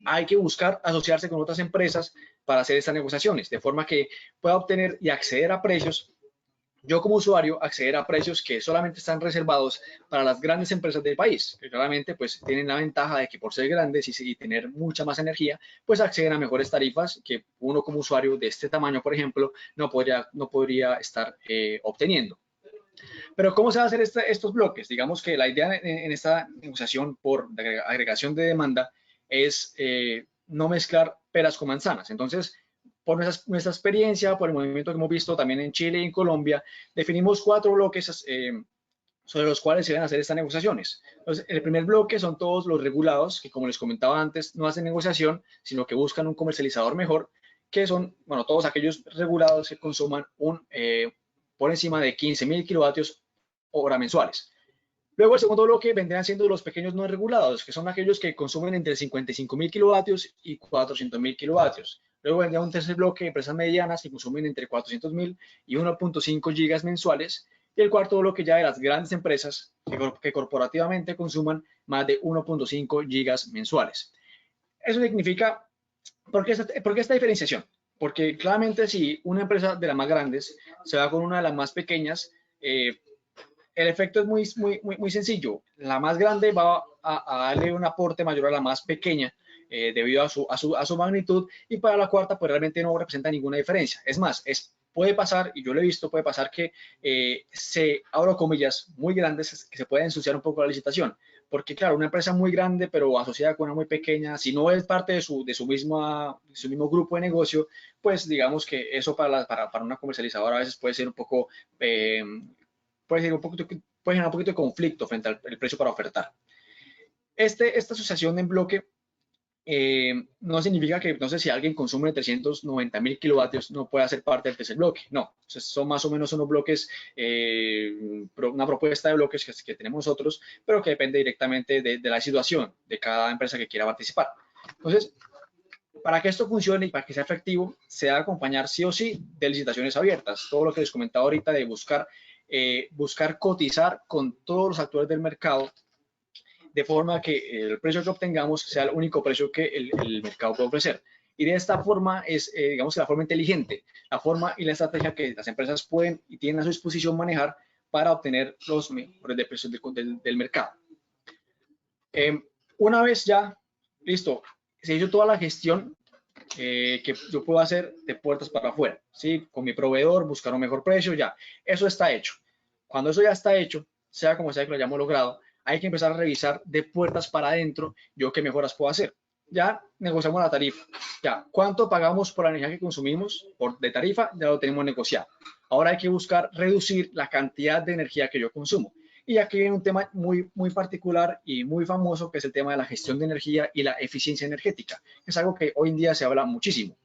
hay que buscar asociarse con otras empresas para hacer estas negociaciones, de forma que pueda obtener y acceder a precios, yo como usuario, acceder a precios que solamente están reservados para las grandes empresas del país, que claramente pues tienen la ventaja de que por ser grandes y tener mucha más energía, pues acceden a mejores tarifas que uno como usuario de este tamaño, por ejemplo, no podría estar obteniendo. Pero ¿cómo se va a hacer estos bloques? Digamos que la idea en esta negociación por agregación de demanda es no mezclar peras con manzanas. Entonces, por nuestra experiencia, por el movimiento que hemos visto también en Chile y en Colombia, definimos 4 bloques sobre los cuales se van a hacer estas negociaciones. Entonces, el primer bloque son todos los regulados, que como les comentaba antes, no hacen negociación, sino que buscan un comercializador mejor, que son, bueno, todos aquellos regulados que consuman por encima de 15.000 kilovatios hora mensuales. Luego el segundo bloque vendrían siendo los pequeños no regulados, que son aquellos que consumen entre 55.000 kilovatios y 400.000 kilovatios. Luego vendría un tercer bloque de empresas medianas que consumen entre 400.000 y 1.5 gigas mensuales. Y el cuarto bloque ya de las grandes empresas que corporativamente consuman más de 1.5 gigas mensuales. Eso significa, ¿por qué esta diferenciación? Porque claramente si una empresa de las más grandes se va con una de las más pequeñas, el efecto es muy sencillo. La más grande va a darle un aporte mayor a la más pequeña debido a su magnitud, y para la cuarta pues realmente no representa ninguna diferencia. Es más, puede pasar, y yo lo he visto, puede pasar que abro comillas, muy grandes, que se puede ensuciar un poco la licitación. Porque claro, una empresa muy grande pero asociada con una muy pequeña, si no es parte de su mismo grupo de negocio, pues digamos que eso para una comercializadora a veces puede ser un poco puede generar un poquito de conflicto frente al precio para ofertar. Esta asociación en bloque no significa que, no sé, si alguien consume 390.000 kilovatios no pueda ser parte del tercer bloque. No, son más o menos unos bloques, una propuesta de bloques que tenemos nosotros, pero que depende directamente de la situación de cada empresa que quiera participar. Entonces, para que esto funcione y para que sea efectivo, se debe acompañar sí o sí de licitaciones abiertas. Todo lo que les comentaba ahorita de buscar cotizar con todos los actores del mercado, de forma que el precio que obtengamos sea el único precio que el mercado puede ofrecer. Y de esta forma es, digamos, la forma inteligente, la forma y la estrategia que las empresas pueden y tienen a su disposición manejar para obtener los mejores de precios del mercado. Una vez ya, listo, se hizo toda la gestión que yo puedo hacer de puertas para afuera, ¿sí? Con mi proveedor, buscar un mejor precio, ya. Eso está hecho. Cuando eso ya está hecho, sea como sea que lo hayamos logrado, hay que empezar a revisar de puertas para adentro yo qué mejoras puedo hacer. Ya negociamos la tarifa. Ya, ¿cuánto pagamos por la energía que consumimos de tarifa? Ya lo tenemos negociado. Ahora hay que buscar reducir la cantidad de energía que yo consumo. Y aquí viene un tema muy particular y muy famoso, que es el tema de la gestión de energía y la eficiencia energética. Es algo que hoy en día se habla muchísimo.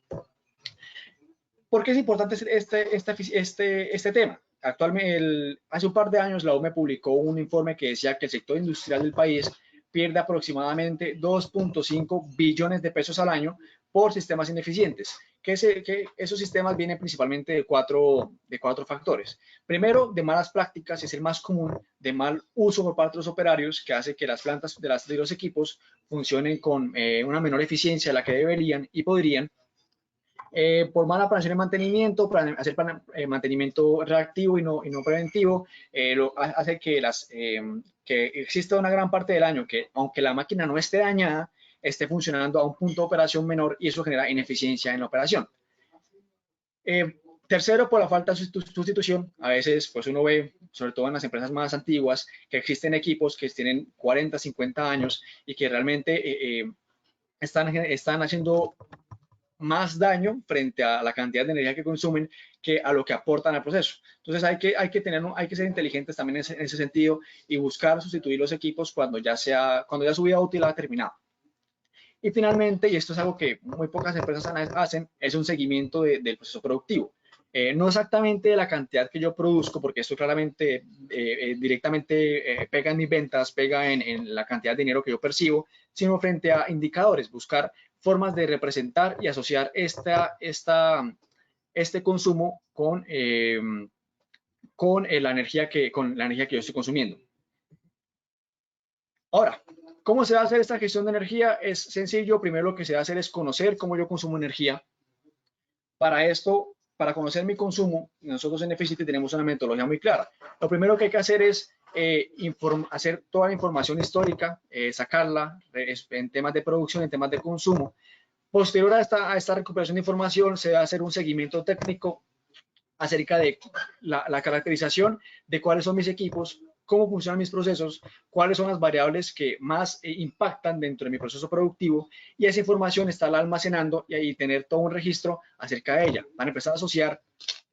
¿Por qué es importante este tema? Actualmente, hace un par de años, la OME publicó un informe que decía que el sector industrial del país pierde aproximadamente 2.5 billones de pesos al año por sistemas ineficientes. Que esos sistemas vienen principalmente de cuatro factores. Primero, de malas prácticas, es el más común, de mal uso por parte de los operarios, que hace que las plantas de los equipos funcionen con una menor eficiencia de la que deberían y podrían. por mala planeación de mantenimiento, para hacer mantenimiento reactivo y no preventivo, hace que exista una gran parte del año que, aunque la máquina no esté dañada, esté funcionando a un punto de operación menor y eso genera ineficiencia en la operación. Tercero, por la falta de sustitución. A veces, pues uno ve, sobre todo en las empresas más antiguas, que existen equipos que tienen 40, 50 años y que realmente están haciendo más daño frente a la cantidad de energía que consumen que a lo que aportan al proceso. Entonces hay que ser inteligentes también en ese sentido y buscar sustituir los equipos cuando ya su vida útil ha terminado. Y finalmente, y esto es algo que muy pocas empresas hacen, es un seguimiento del proceso productivo. No exactamente de la cantidad que yo produzco, porque esto claramente directamente pega en mis ventas, pega en la cantidad de dinero que yo percibo, sino frente a indicadores, buscar formas de representar y asociar este consumo con la energía que yo estoy consumiendo. Ahora, ¿cómo se va a hacer esta gestión de energía? Es sencillo. Primero lo que se va a hacer es conocer cómo yo consumo energía. Para esto, para conocer mi consumo, nosotros en Efficity tenemos una metodología muy clara. Lo primero que hay que hacer es hacer toda la información histórica, sacarla en temas de producción, en temas de consumo. Posterior a esta recuperación de información, se va a hacer un seguimiento técnico acerca de la caracterización de cuáles son mis equipos, cómo funcionan mis procesos, cuáles son las variables que más impactan dentro de mi proceso productivo, y esa información estarla almacenando y ahí tener todo un registro acerca de ella. Van a empezar a asociar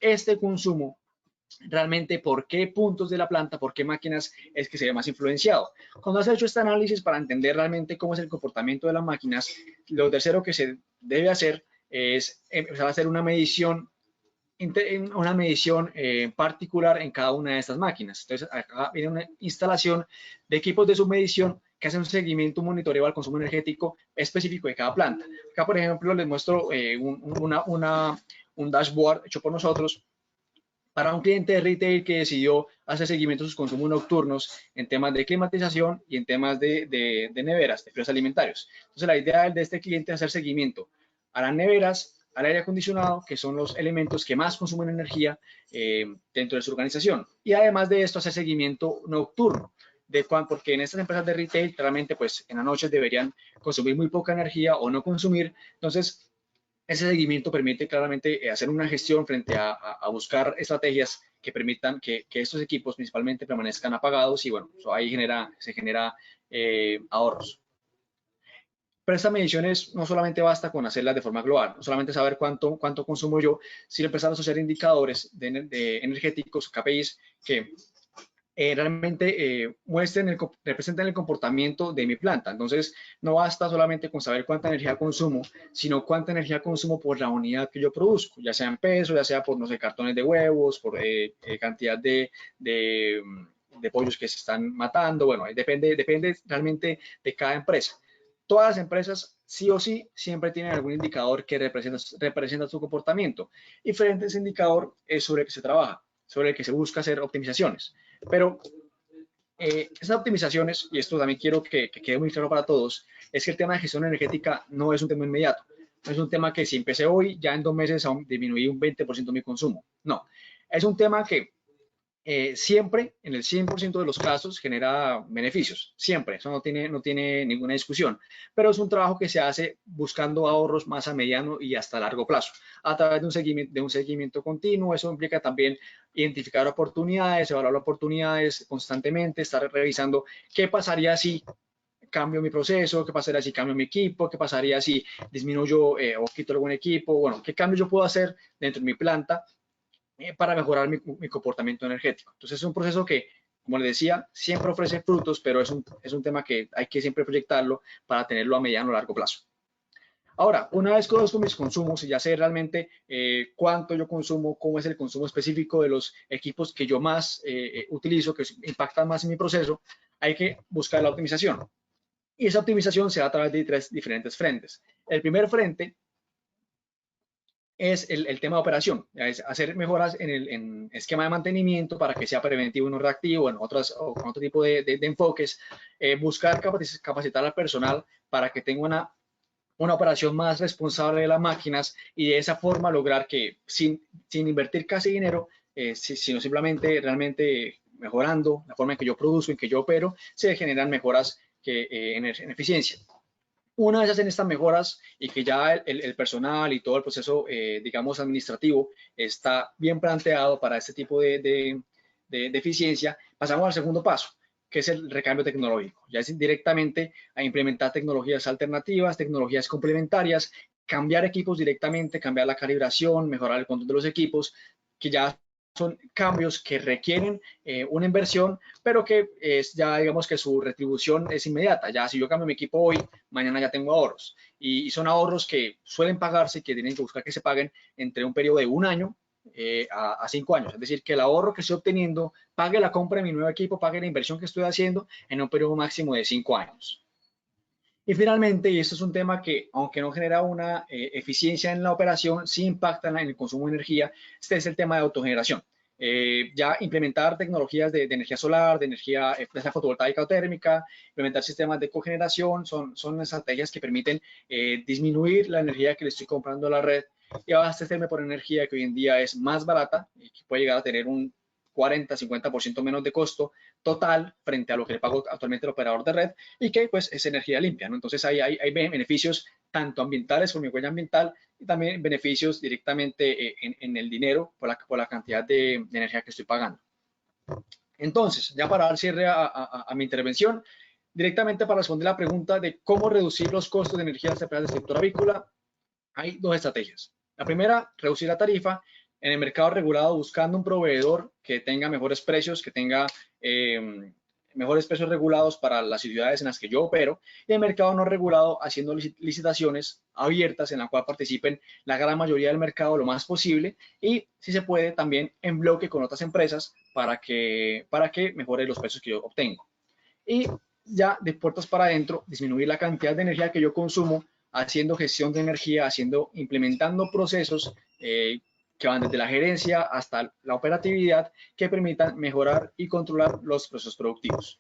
este consumo realmente por qué puntos de la planta, por qué máquinas es que se ve más influenciado. Cuando has hecho este análisis para entender realmente cómo es el comportamiento de las máquinas, lo tercero que se debe hacer es empezar a hacer una medición particular en cada una de estas máquinas. Entonces, acá viene una instalación de equipos de submedición que hacen un seguimiento, un monitoreo al consumo energético específico de cada planta. Acá, por ejemplo, les muestro un dashboard hecho por nosotros para un cliente de retail que decidió hacer seguimiento de sus consumos nocturnos en temas de climatización y en temas de neveras, de fríos alimentarios. Entonces, la idea de este cliente es hacer seguimiento a las neveras, al aire acondicionado, que son los elementos que más consumen energía dentro de su organización. Y además de esto, hacer seguimiento nocturno, porque en estas empresas de retail, claramente, pues en las noches deberían consumir muy poca energía o no consumir. Entonces, ese seguimiento permite claramente hacer una gestión frente a buscar estrategias que permitan que estos equipos principalmente permanezcan apagados y bueno, eso ahí se genera ahorros. Pero estas mediciones no solamente basta con hacerlas de forma global, no solamente saber cuánto consumo yo, sino empezar a asociar indicadores de energéticos, KPIs, que realmente representan el comportamiento de mi planta. Entonces, no basta solamente con saber cuánta energía consumo, sino cuánta energía consumo por la unidad que yo produzco, ya sea en peso, ya sea por, no sé, cartones de huevos, por cantidad de pollos que se están matando. Bueno, depende realmente de cada empresa. Todas las empresas, sí o sí, siempre tienen algún indicador que representa su comportamiento. Y frente a ese indicador es sobre el que se trabaja, sobre el que se busca hacer optimizaciones. Pero esas optimizaciones, y esto también quiero que quede muy claro para todos, es que el tema de gestión energética no es un tema inmediato. No es un tema que si empecé hoy, ya en 2 meses disminuí un 20% mi consumo. No, es un tema que siempre, en el 100% de los casos, genera beneficios. Siempre, eso no tiene ninguna discusión. Pero es un trabajo que se hace buscando ahorros más a mediano y hasta largo plazo, a través de un seguimiento continuo. Eso implica también identificar oportunidades, evaluar oportunidades constantemente, estar revisando qué pasaría si cambio mi proceso, qué pasaría si cambio mi equipo, qué pasaría si disminuyo o quito algún equipo, bueno, qué cambios yo puedo hacer dentro de mi planta para mejorar mi comportamiento energético. Entonces es un proceso que, como les decía, siempre ofrece frutos, pero es un tema que hay que siempre proyectarlo para tenerlo a mediano o largo plazo. Ahora, una vez conozco mis consumos y ya sé realmente cuánto yo consumo, cómo es el consumo específico de los equipos que yo más utilizo, que impactan más en mi proceso, hay que buscar la optimización. Y esa optimización se da a través de 3 diferentes frentes. El primer frente es el tema de operación, es hacer mejoras en el esquema de mantenimiento para que sea preventivo y no reactivo, o con otro tipo de enfoques, buscar capacitar al personal para que tenga una operación más responsable de las máquinas y de esa forma lograr que sin invertir casi dinero, sino simplemente realmente mejorando la forma en que yo produzco, en que yo opero, se generan mejoras en eficiencia. Una vez hacen estas mejoras y que ya el personal y todo el proceso, digamos, administrativo está bien planteado para este tipo de eficiencia, pasamos al segundo paso, que es el recambio tecnológico. Ya es directamente a implementar tecnologías alternativas, tecnologías complementarias, cambiar equipos directamente, cambiar la calibración, mejorar el control de los equipos, que ya son cambios que requieren una inversión, pero que es ya digamos que su retribución es inmediata. Ya si yo cambio mi equipo hoy, mañana ya tengo ahorros. Y son ahorros que suelen pagarse y que tienen que buscar que se paguen entre un periodo de un año a 5 años. Es decir, que el ahorro que estoy obteniendo pague la compra de mi nuevo equipo, pague la inversión que estoy haciendo en un periodo máximo de 5 años. Y finalmente, y esto es un tema que, aunque no genera una eficiencia en la operación, sí impacta en el consumo de energía, este es el tema de autogeneración. Ya implementar tecnologías de energía solar, de energía fotovoltaica o térmica, implementar sistemas de cogeneración, son estrategias que permiten disminuir la energía que le estoy comprando a la red y abastecerme por energía que hoy en día es más barata y que puede llegar a tener un 40-50% menos de costo total frente a lo que le pago actualmente el operador de red y que pues es energía limpia, ¿no? Entonces hay beneficios tanto ambientales por mi huella ambiental y también beneficios directamente en el dinero por la cantidad de energía que estoy pagando. Entonces, ya para dar cierre a mi intervención, directamente para responder la pregunta de cómo reducir los costos de energía del sector avícola, hay dos estrategias. La primera, reducir la tarifa en el mercado regulado buscando un proveedor que tenga mejores precios, que tenga mejores precios regulados para las ciudades en las que yo opero, y el mercado no regulado haciendo licitaciones abiertas en la cual participen la gran mayoría del mercado lo más posible y si se puede también en bloque con otras empresas para que mejore los precios que yo obtengo. Y ya de puertas para adentro, disminuir la cantidad de energía que yo consumo haciendo gestión de energía, implementando procesos que van desde la gerencia hasta la operatividad que permitan mejorar y controlar los procesos productivos.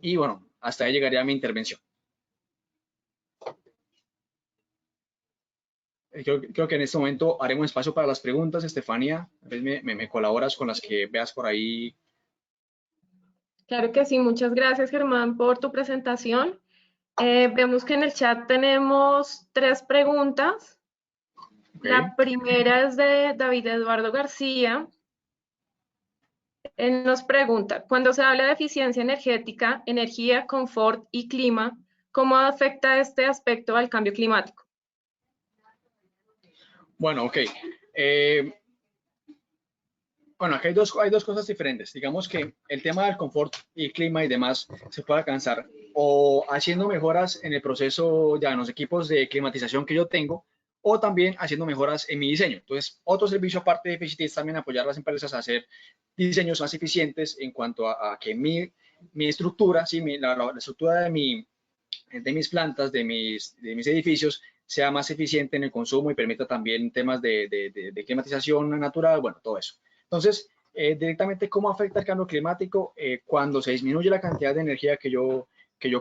Y bueno, hasta ahí llegaría mi intervención. Creo que en este momento haremos espacio para las preguntas. Estefanía, a veces me colaboras con las que veas por ahí. Claro que sí, muchas gracias Germán por tu presentación. Vemos que en el chat tenemos 3 preguntas. Okay. La primera es de David Eduardo García. Él nos pregunta, cuando se habla de eficiencia energética, energía, confort y clima, ¿cómo afecta este aspecto al cambio climático? Bueno, ok. Bueno, aquí hay dos cosas diferentes. Digamos que el tema del confort y clima y demás se puede alcanzar o haciendo mejoras en el proceso ya en los equipos de climatización que yo tengo o también haciendo mejoras en mi diseño. Entonces, otro servicio aparte de Efficit es también apoyar a las empresas a hacer diseños más eficientes en cuanto a que mi estructura, ¿sí? La estructura de mis plantas, de mis edificios, sea más eficiente en el consumo y permita también temas de climatización natural, bueno, todo eso. Entonces, directamente, ¿cómo afecta el cambio climático? Cuando se disminuye la cantidad de energía que yo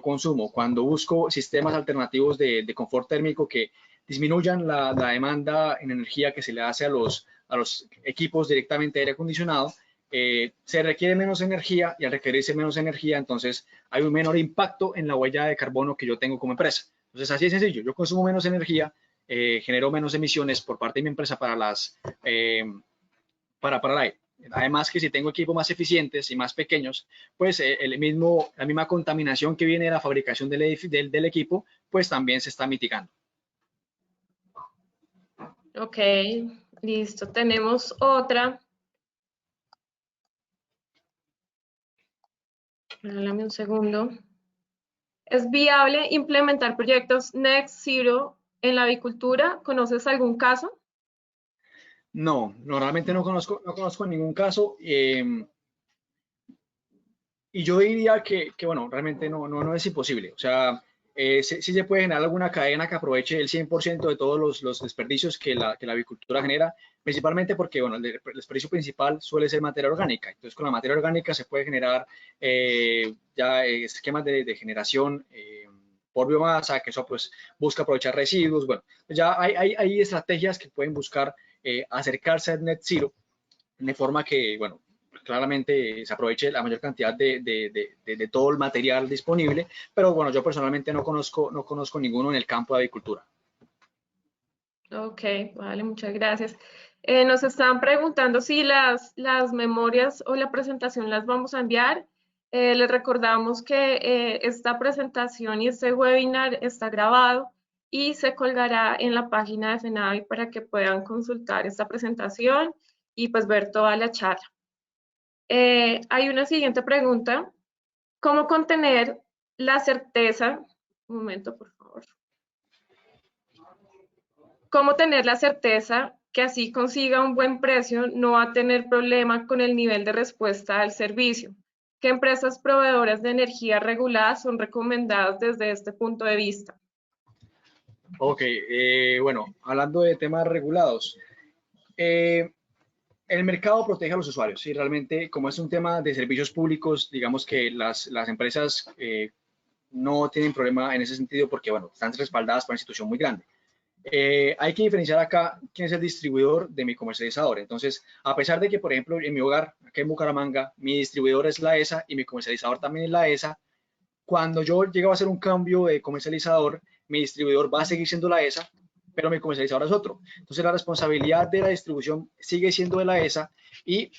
consumo, cuando busco sistemas alternativos de confort térmico que disminuyan la demanda en energía que se le hace a los equipos directamente de aire acondicionado, se requiere menos energía y al requerirse menos energía, entonces hay un menor impacto en la huella de carbono que yo tengo como empresa. Entonces, así de sencillo, yo consumo menos energía, genero menos emisiones por parte de mi empresa para para el aire. Además que si tengo equipos más eficientes y más pequeños, pues la misma contaminación que viene de la fabricación del equipo, pues también se está mitigando. Ok, listo. Tenemos otra. Regálame un segundo. ¿Es viable implementar proyectos Net Zero en la avicultura? ¿Conoces algún caso? No, normalmente no conozco ningún caso. Y yo diría bueno, realmente no es imposible. O sea, sí se puede generar alguna cadena que aproveche el 100% de todos los desperdicios que la avicultura genera, principalmente porque, bueno, el desperdicio principal suele ser materia orgánica. Entonces, con la materia orgánica se puede generar ya esquemas de generación por biomasa, que eso pues busca aprovechar residuos. Bueno, ya hay estrategias que pueden buscar acercarse al net zero de forma que, bueno, claramente se aproveche la mayor cantidad de todo el material disponible, pero bueno, yo personalmente no conozco ninguno en el campo de avicultura. Ok, vale, muchas gracias. Nos están preguntando si las memorias o la presentación las vamos a enviar. Les recordamos que esta presentación y este webinar está grabado y se colgará en la página de FENAVI para que puedan consultar esta presentación y pues ver toda la charla. Hay una siguiente pregunta. ¿Cómo contener la certeza? Un momento, por favor. ¿Cómo tener la certeza que así consiga un buen precio no va a tener problema con el nivel de respuesta al servicio? ¿Qué empresas proveedoras de energía reguladas son recomendadas desde este punto de vista? Ok, bueno, hablando de temas regulados, el mercado protege a los usuarios, ¿sí? Realmente, como es un tema de servicios públicos, digamos que las empresas no tienen problema en ese sentido porque, bueno, están respaldadas por una institución muy grande. Hay que diferenciar acá quién es el distribuidor de mi comercializador. Entonces, a pesar de que, por ejemplo, en mi hogar, aquí en Bucaramanga, mi distribuidor es la ESA y mi comercializador también es la ESA, cuando yo llego a hacer un cambio de comercializador, mi distribuidor va a seguir siendo la ESA, pero mi comercializador es otro. Entonces, la responsabilidad de la distribución sigue siendo de la ESA y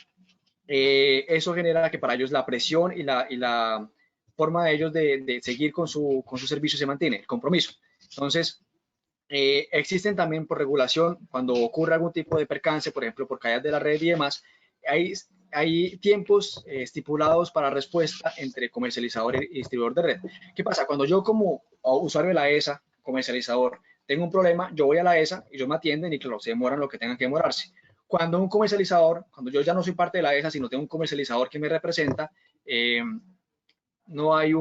eso genera que para ellos la presión y la forma de ellos de seguir con su servicio se mantiene, el compromiso. Entonces, existen también por regulación, cuando ocurre algún tipo de percance, por ejemplo, por caídas de la red y demás, hay tiempos estipulados para respuesta entre comercializador y distribuidor de red. ¿Qué pasa? Cuando yo como usuario de la ESA, comercializador, tengo un problema, yo voy a la ESA, ellos me atienden y claro, se demoran lo que tengan que demorarse. Cuando un comercializador, cuando yo ya no soy parte de la ESA, sino tengo un comercializador que me representa, no hay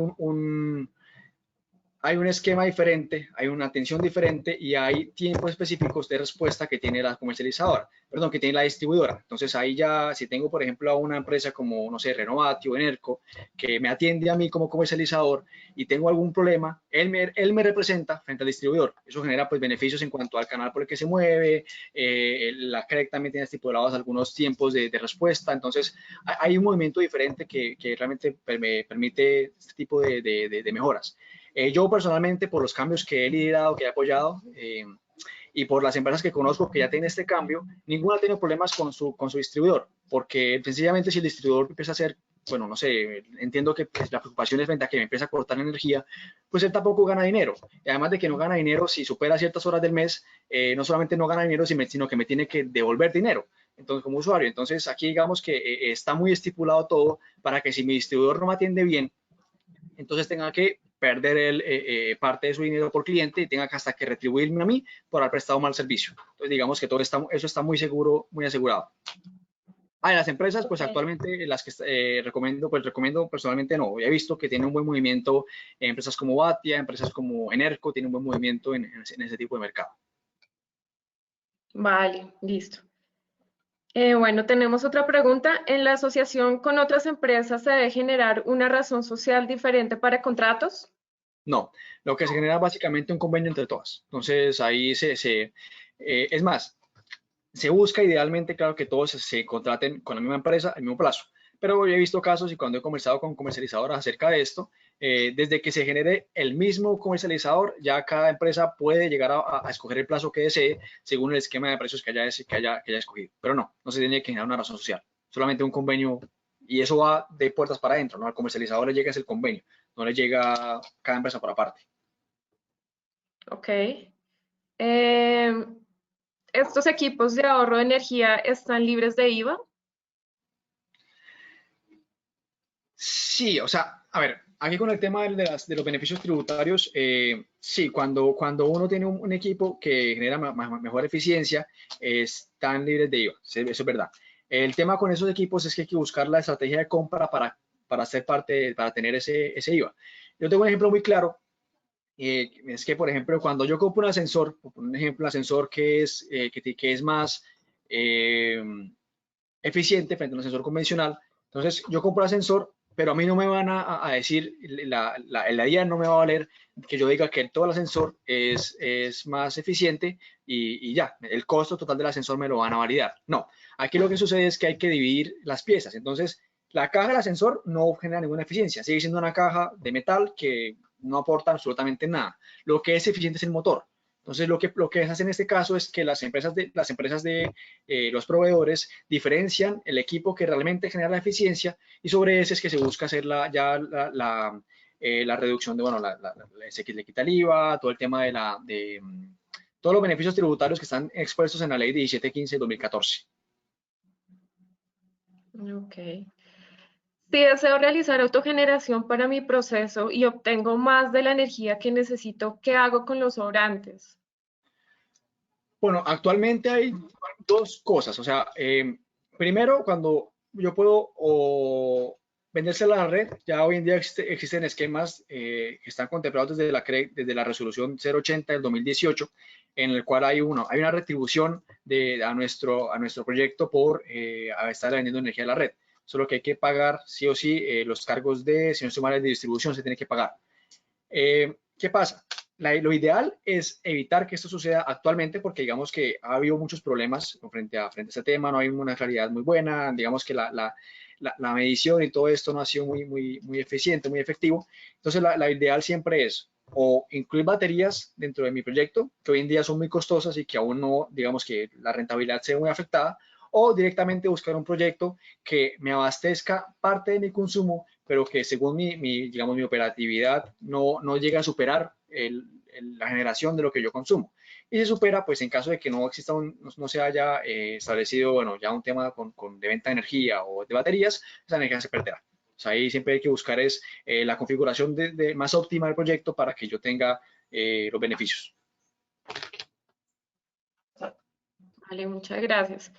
hay un esquema diferente, hay una atención diferente y hay tiempos específicos de respuesta que tiene la comercializadora, perdón, que tiene la distribuidora. Entonces ahí ya, si tengo por ejemplo a una empresa como, no sé, Renovati o Enerco, que me atiende a mí como comercializador y tengo algún problema, él me representa frente al distribuidor. Eso genera pues beneficios en cuanto al canal por el que se mueve, la CREC también tiene estipulados algunos tiempos de respuesta. Entonces hay un movimiento diferente que realmente me permite este tipo de mejoras. Yo personalmente, por los cambios que he liderado, que he apoyado, y por las empresas que conozco que ya tienen este cambio, ninguna ha tenido problemas con su distribuidor, porque sencillamente si el distribuidor empieza a hacer, bueno, no sé, entiendo que pues, la preocupación es frente a que me empieza a cortar energía, pues él tampoco gana dinero. Y además de que no gana dinero, si supera ciertas horas del mes, no solamente no gana dinero, sino que me tiene que devolver dinero. Entonces, como usuario. Entonces, aquí digamos que está muy estipulado todo para que si mi distribuidor no me atiende bien, entonces tenga que perder parte de su dinero por cliente y tenga que hasta que retribuirme a mí por haber prestado mal servicio. Entonces digamos que eso está muy seguro, muy asegurado. Las empresas, pues actualmente las que recomiendo personalmente no. He visto que tienen un buen movimiento empresas como Batia, empresas como Enerco, tienen un buen movimiento en ese tipo de mercado. Vale, listo. Bueno, tenemos otra pregunta. ¿En la asociación con otras empresas se debe generar una razón social diferente para contratos? No, lo que se genera básicamente un convenio entre todas. Entonces ahí es más, se busca idealmente, claro, que todos se contraten con la misma empresa al mismo plazo. Pero yo he visto casos y cuando he conversado con comercializadoras acerca de esto, desde que se genere el mismo comercializador, ya cada empresa puede llegar a escoger el plazo que desee según el esquema de precios que haya escogido. Pero no se tiene que generar una razón social, solamente un convenio y eso va de puertas para adentro, ¿no? Al comercializador le llega el convenio, no le llega cada empresa por aparte. Ok. ¿Estos equipos de ahorro de energía están libres de IVA? Sí, o sea, a ver, aquí con el tema de los beneficios tributarios, sí, cuando uno tiene un equipo que genera mejor eficiencia, están libres de IVA, sí, eso es verdad. El tema con esos equipos es que hay que buscar la estrategia de compra para ser parte, para tener ese IVA. Yo tengo un ejemplo muy claro, es que, por ejemplo, cuando yo compro un ascensor, por un ejemplo, un ascensor que es más eficiente frente a un ascensor convencional, entonces yo compro el ascensor pero a mí no me van a decir, la DIAN no me va a valer que yo diga que todo el ascensor es más eficiente y ya, el costo total del ascensor me lo van a validar. No, aquí lo que sucede es que hay que dividir las piezas. Entonces, la caja del ascensor no genera ninguna eficiencia, sigue siendo una caja de metal que no aporta absolutamente nada. Lo que es eficiente es el motor. Entonces, lo que se hace en este caso es que las empresas de los proveedores diferencian el equipo que realmente genera la eficiencia y sobre ese es que se busca hacer la reducción de, bueno, se le quita el IVA, todo el tema todos los beneficios tributarios que están expuestos en la ley 1715 de 2014. Ok. Si deseo realizar autogeneración para mi proceso y obtengo más de la energía que necesito, ¿qué hago con los sobrantes? Bueno, actualmente hay dos cosas. O sea, primero, cuando yo puedo o vendérsela a la red, ya hoy en día existen esquemas que están contemplados desde la resolución 080 del 2018, en el cual hay una retribución a nuestro proyecto por estar vendiendo energía a la red. Solo que hay que pagar sí o sí los cargos si no estoy mal, de distribución se tiene que pagar. ¿Qué pasa? Lo ideal es evitar que esto suceda actualmente porque digamos que ha habido muchos problemas frente a este tema, no hay una claridad muy buena, digamos que la medición y todo esto no ha sido muy eficiente, muy efectivo. Entonces la ideal siempre es o incluir baterías dentro de mi proyecto, que hoy en día son muy costosas y que aún no, digamos que la rentabilidad se ve muy afectada, o directamente buscar un proyecto que me abastezca parte de mi consumo, pero que según digamos, mi operatividad no llega a superar la generación de lo que yo consumo. Y se supera, pues en caso de que no exista no se haya establecido, bueno, ya un tema de venta de energía o de baterías, esa energía se perderá. O sea, ahí siempre hay que buscar la configuración más óptima del proyecto para que yo tenga los beneficios. Vale, muchas gracias.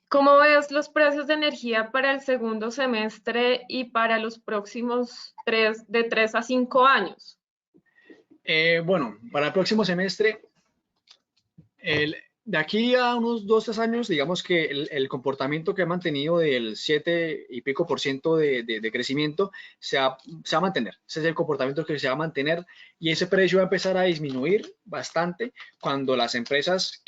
¿Cómo ves los precios de energía para el segundo semestre y para los próximos de 3 a 5 años? Bueno, para el próximo semestre, de aquí a unos 2 o 3 años, digamos que el comportamiento que ha mantenido del 7 y pico % de crecimiento se va a mantener. Ese es el comportamiento que se va a mantener y ese precio va a empezar a disminuir bastante cuando las empresas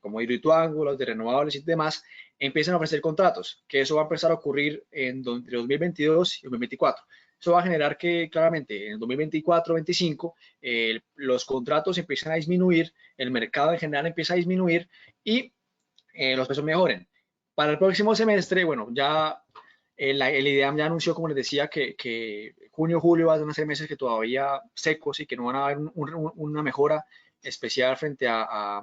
como Hidroituango, los de renovables y demás, empiecen a ofrecer contratos, que eso va a empezar a ocurrir entre 2022 y 2024. Eso va a generar que claramente en el 2024-25 los contratos empiezan a disminuir, el mercado en general empieza a disminuir y los precios mejoren. Para el próximo semestre, bueno, ya el IDEAM ya anunció, como les decía, que junio, julio van a ser meses que todavía secos y que no van a haber una mejora especial frente a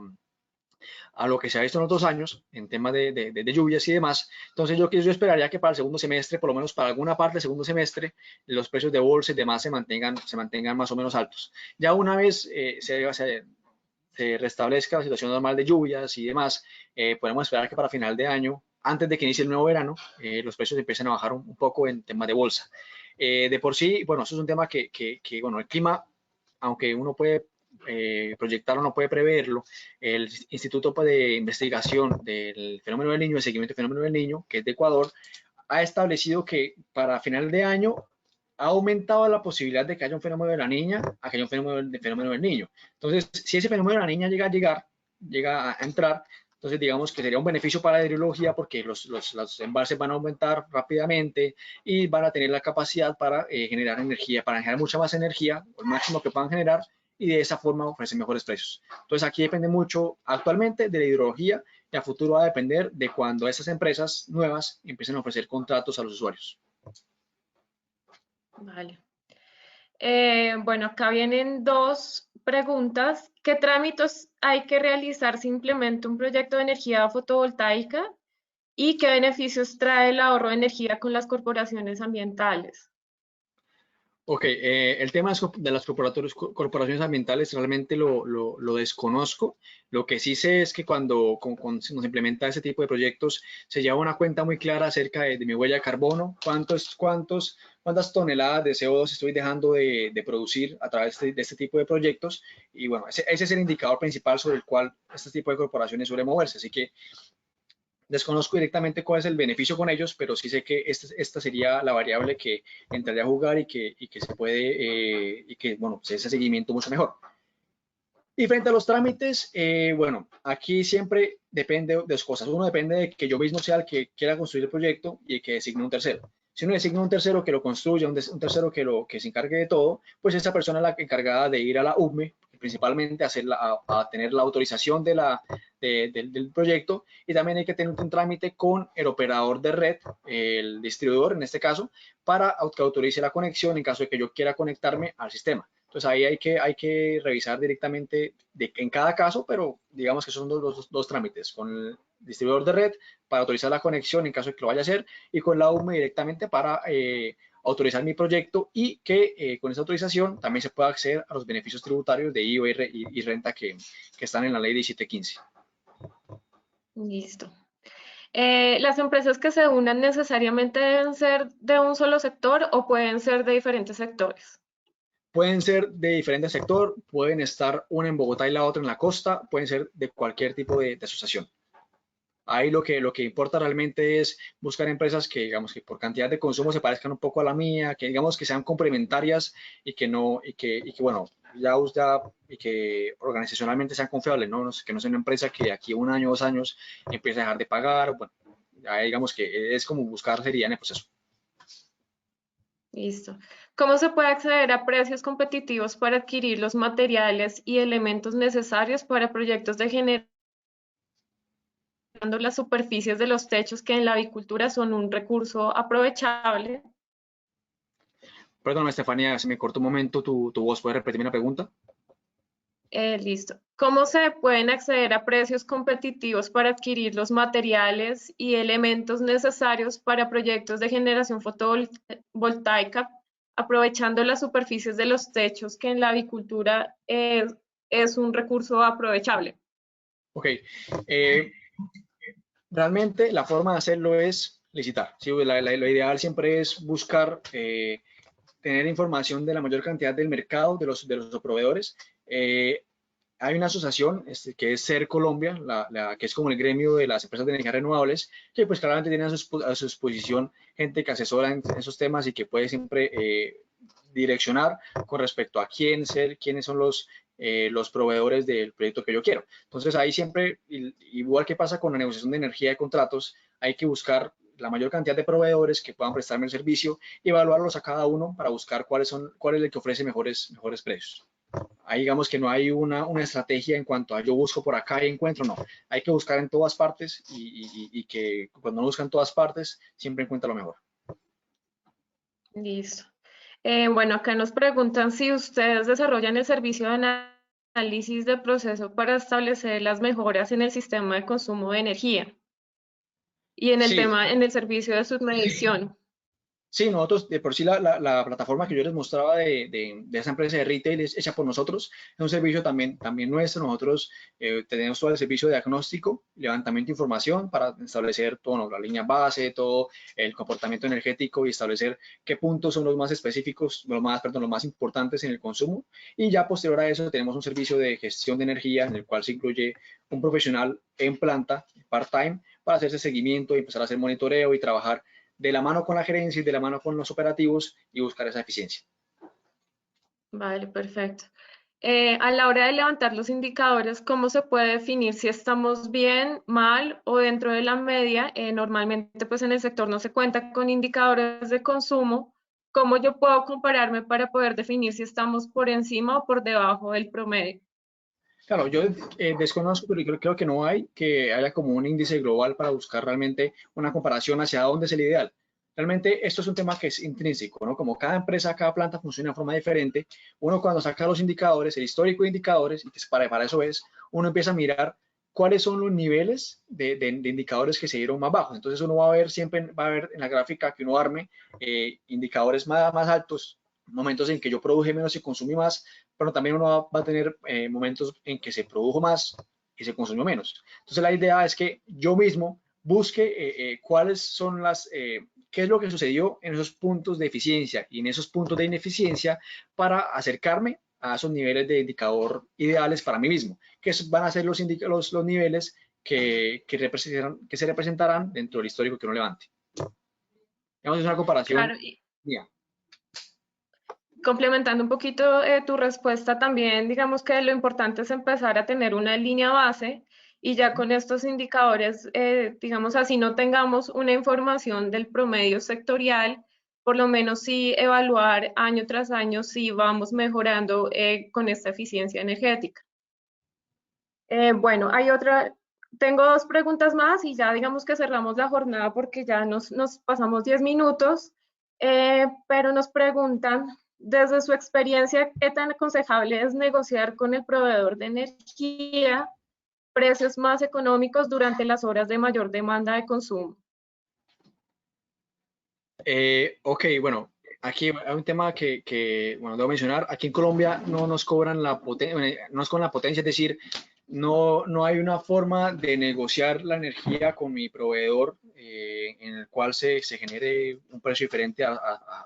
lo que se ha visto en otros años en temas de lluvias y demás. Entonces yo esperaría que para el segundo semestre, por lo menos para alguna parte del segundo semestre, los precios de bolsa y demás se mantengan más o menos altos. Ya una vez se restablezca la situación normal de lluvias y demás, podemos esperar que para final de año, antes de que inicie el nuevo verano, los precios empiecen a bajar un poco en temas de bolsa. De por sí, bueno, eso es un tema bueno, el clima, aunque uno puede proyectarlo, no puede preverlo. El Instituto de Investigación del Fenómeno del Niño, el seguimiento del Fenómeno del Niño, que es de Ecuador, ha establecido que para final de año ha aumentado la posibilidad de que haya un fenómeno de la niña a que haya un fenómeno del niño. Entonces, si ese fenómeno de la niña llega a entrar, entonces digamos que sería un beneficio para la hidrología porque los embalses van a aumentar rápidamente y van a tener la capacidad para generar energía, para generar mucha más energía, el máximo que puedan generar, y de esa forma ofrecen mejores precios. Entonces aquí depende mucho actualmente de la hidrología y a futuro va a depender de cuando esas empresas nuevas empiecen a ofrecer contratos a los usuarios. Vale. Bueno, acá vienen dos preguntas. ¿Qué trámites hay que realizar si implemento un proyecto de energía fotovoltaica? ¿Y qué beneficios trae el ahorro de energía con las corporaciones ambientales? Ok, el tema de las corporaciones ambientales realmente lo desconozco. Lo que sí sé es que cuando se nos implementa ese tipo de proyectos, se lleva una cuenta muy clara acerca de mi huella de carbono, cuántas toneladas de CO2 estoy dejando de producir a través de este tipo de proyectos. Y bueno, ese es el indicador principal sobre el cual este tipo de corporaciones suele moverse. Así que Desconozco directamente cuál es el beneficio con ellos, pero sí sé que esta sería la variable que entraría a jugar y que se puede, y que, bueno, pues ese seguimiento mucho mejor. Y frente a los trámites, bueno, aquí siempre depende de dos cosas. Uno depende de que yo mismo sea el que quiera construir el proyecto y que designe un tercero. Si uno designa un tercero que lo construya, un tercero que se encargue de todo, pues esa persona es la encargada de ir a la UME, principalmente a tener la autorización del proyecto, y también hay que tener un trámite con el operador de red, el distribuidor en este caso, para que autorice la conexión en caso de que yo quiera conectarme al sistema. Entonces ahí hay que revisar directamente en cada caso, pero digamos que son dos trámites, con el distribuidor de red para autorizar la conexión en caso de que lo vaya a hacer, y con la UME directamente para autorizar mi proyecto, y que con esa autorización también se pueda acceder a los beneficios tributarios de IVA y renta que están en la ley 1715. Listo. ¿Las empresas que se unan necesariamente deben ser de un solo sector o pueden ser de diferentes sectores? Pueden ser de diferente sector, pueden estar una en Bogotá y la otra en la costa, pueden ser de cualquier tipo de asociación. Ahí lo que importa realmente es buscar empresas que, digamos, que por cantidad de consumo se parezcan un poco a la mía, que digamos que sean complementarias y que no, y que bueno, y que organizacionalmente sean confiables, ¿no? Que no sea una empresa que de aquí a 1 año, 2 años empiece a dejar de pagar. Bueno, ahí digamos que es como buscar seriedad en el proceso. Listo. ¿Cómo se puede acceder a precios competitivos para adquirir los materiales y elementos necesarios para proyectos de generación? Las superficies de los techos que en la avicultura son un recurso aprovechable. Perdón, Estefanía, se me cortó un momento tu voz. ¿Puedes repetirme la pregunta? Listo. ¿Cómo se pueden acceder a precios competitivos para adquirir los materiales y elementos necesarios para proyectos de generación fotovoltaica, aprovechando las superficies de los techos que en la avicultura es un recurso aprovechable? Ok. Realmente la forma de hacerlo es licitar. ¿Sí? Lo ideal siempre es buscar tener información de la mayor cantidad del mercado, de los proveedores. Hay una asociación que es CER Colombia, que es como el gremio de las empresas de energías renovables, que pues claramente tiene a su disposición gente que asesora en esos temas y que puede siempre direccionar con respecto a quiénes son los proveedores del proyecto que yo quiero. Entonces ahí siempre, igual que pasa con la negociación de energía de contratos, hay que buscar la mayor cantidad de proveedores que puedan prestarme el servicio y evaluarlos a cada uno para buscar cuál es el que ofrece mejores precios. Ahí digamos que no hay una estrategia en cuanto a yo busco por acá y encuentro, no. Hay que buscar en todas partes y que cuando uno busca en todas partes siempre encuentra lo mejor. Listo. Bueno, acá nos preguntan si ustedes desarrollan el servicio de análisis de proceso para establecer las mejoras en el sistema de consumo de energía y en el Sí, tema, en el servicio de submedición. sí, nosotros, de por sí, la plataforma que yo les mostraba de esa empresa de retail es hecha por nosotros, es un servicio también nuestro. Nosotros tenemos todo el servicio de diagnóstico, levantamiento de información para establecer todo, la línea base, todo el comportamiento energético y establecer qué puntos son los más específicos, los más importantes en el consumo. Y ya posterior a eso tenemos un servicio de gestión de energía en el cual se incluye un profesional en planta, part-time, para hacer ese seguimiento y empezar a hacer monitoreo y trabajar de la mano con la gerencia y de la mano con los operativos y buscar esa eficiencia. Vale, perfecto. A la hora de levantar los indicadores, ¿cómo se puede definir si estamos bien, mal o dentro de la media? Normalmente, pues en el sector no se cuenta con indicadores de consumo. ¿Cómo yo puedo compararme para poder definir si estamos por encima o por debajo del promedio? Claro, yo desconozco, pero creo que no hay que haya como un índice global para buscar realmente una comparación hacia dónde es el ideal. Realmente esto es un tema que es intrínseco, ¿no? Como cada empresa, cada planta funciona de forma diferente, uno cuando saca los indicadores, el histórico de indicadores, y que para eso es, uno empieza a mirar cuáles son los niveles de indicadores que se dieron más bajos. Entonces uno siempre va a ver en la gráfica que uno arme indicadores más altos, momentos en que yo produje menos y consumí más, pero también uno va a tener momentos en que se produjo más y se consumió menos. Entonces la idea es que yo mismo busque cuáles son qué es lo que sucedió en esos puntos de eficiencia y en esos puntos de ineficiencia para acercarme a esos niveles de indicador ideales para mí mismo, que van a ser los niveles que se representarán dentro del histórico que uno levante. Digamos, es una comparación Claro, mía. complementando un poquito tu respuesta también, digamos que lo importante es empezar a tener una línea base y ya con estos indicadores, digamos así, no tengamos una información del promedio sectorial, por lo menos sí evaluar año tras año si vamos mejorando con esta eficiencia energética. Bueno, tengo dos preguntas más y ya digamos que cerramos la jornada porque ya nos pasamos 10 minutos, pero nos preguntan, desde su experiencia, ¿qué tan aconsejable es negociar con el proveedor de energía precios más económicos durante las horas de mayor demanda de consumo? Ok, bueno, aquí hay un tema bueno, debo mencionar. Aquí en Colombia no nos cobran la potencia, no es con la potencia, es decir, no hay una forma de negociar la energía con mi proveedor en el cual se genere un precio diferente a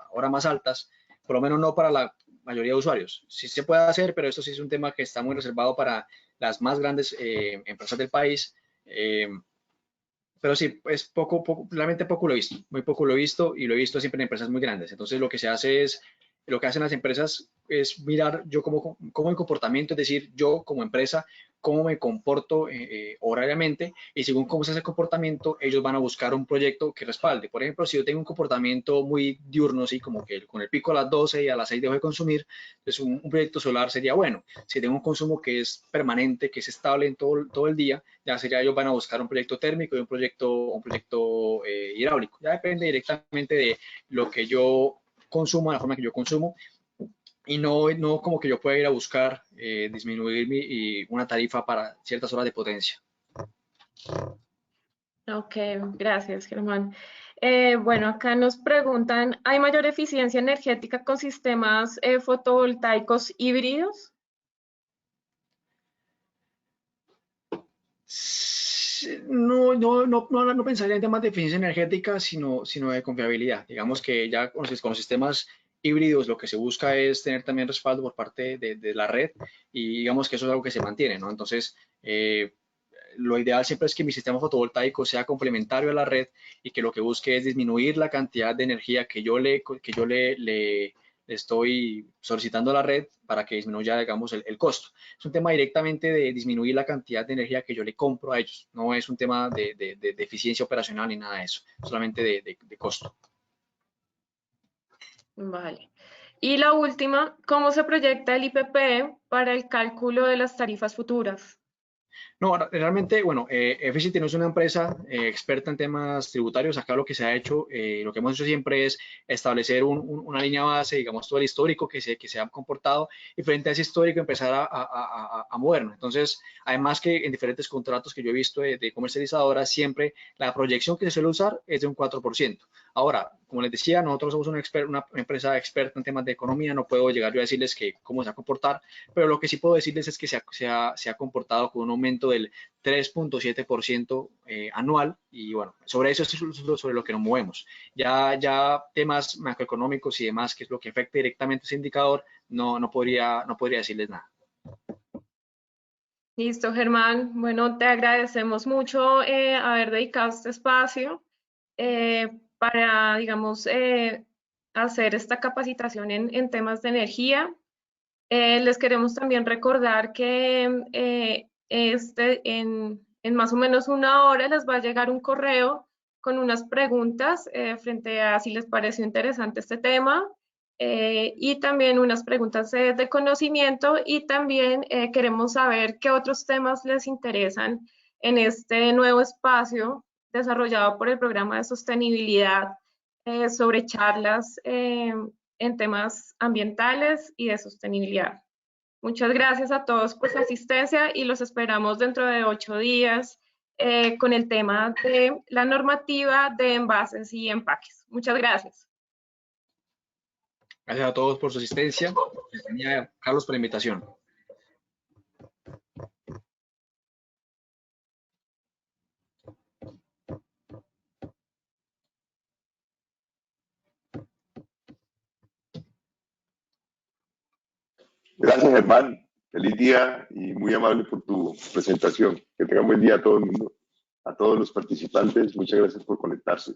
horas más altas, por lo menos no para la mayoría de usuarios. Sí se puede hacer, pero esto sí es un tema que está muy reservado para las más grandes empresas del país. Pero sí, es realmente poco lo he visto, muy poco lo he visto y lo he visto siempre en empresas muy grandes. Entonces lo que se hace es, lo que hacen las empresas es mirar yo como el comportamiento, es decir, yo como empresa, cómo me comporto horariamente y según cómo es ese comportamiento, ellos van a buscar un proyecto que respalde. Por ejemplo, si yo tengo un comportamiento muy diurno, así como que con el pico a las 12 y a las 6 dejo de consumir, pues un proyecto solar sería bueno. Si tengo un consumo que es permanente, que es estable en todo el día, ya sería ellos van a buscar un proyecto térmico y un proyecto hidráulico. Ya depende directamente de lo que yo consumo, de la forma que yo consumo, y no como que yo pueda ir a buscar disminuir una tarifa para ciertas horas de potencia. Ok, gracias, Germán. Bueno, acá nos preguntan, ¿hay mayor eficiencia energética con sistemas fotovoltaicos híbridos? No pensaría en temas de eficiencia energética, sino de confiabilidad. Digamos que ya con los sistemas híbridos lo que se busca es tener también respaldo por parte de la red y digamos que eso es algo que se mantiene, ¿no? Entonces, lo ideal siempre es que mi sistema fotovoltaico sea complementario a la red y que lo que busque es disminuir la cantidad de energía que yo le estoy solicitando a la red para que disminuya, digamos, el costo. Es un tema directamente de disminuir la cantidad de energía que yo le compro a ellos. No es un tema de eficiencia operacional ni nada de eso, solamente de costo. Vale. Y la última, ¿cómo se proyecta el IPP para el cálculo de las tarifas futuras? No, realmente, bueno, Efficity no es una empresa experta en temas tributarios. Acá lo que se ha hecho, lo que hemos hecho siempre es establecer una línea base, digamos, todo el histórico que se ha comportado y frente a ese histórico empezar a movernos. Entonces, además que en diferentes contratos que yo he visto de comercializadoras, siempre la proyección que se suele usar es de un 4%. Ahora, como les decía, nosotros somos una empresa experta en temas de economía, no puedo llegar yo a decirles cómo se va a comportar, pero lo que sí puedo decirles es que se ha comportado con un aumento del 3.7% anual y bueno, sobre eso es sobre lo que nos movemos. Ya temas macroeconómicos y demás, que es lo que afecta directamente ese indicador, no podría decirles nada. Listo, Germán. Bueno, te agradecemos mucho haber dedicado este espacio para, digamos, hacer esta capacitación en temas de energía. Les queremos también recordar que en más o menos una hora les va a llegar un correo con unas preguntas frente a si les pareció interesante este tema y también unas preguntas de conocimiento y también queremos saber qué otros temas les interesan en este nuevo espacio desarrollado por el programa de sostenibilidad sobre charlas en temas ambientales y de sostenibilidad. Muchas gracias a todos por su asistencia y los esperamos dentro de 8 días con el tema de la normativa de envases y empaques. Muchas gracias. Gracias a todos por su asistencia. Gracias, Carlos, por la invitación. Gracias, Germán. Feliz día y muy amable por tu presentación. Que tengan buen día a todo el mundo, a todos los participantes. Muchas gracias por conectarse.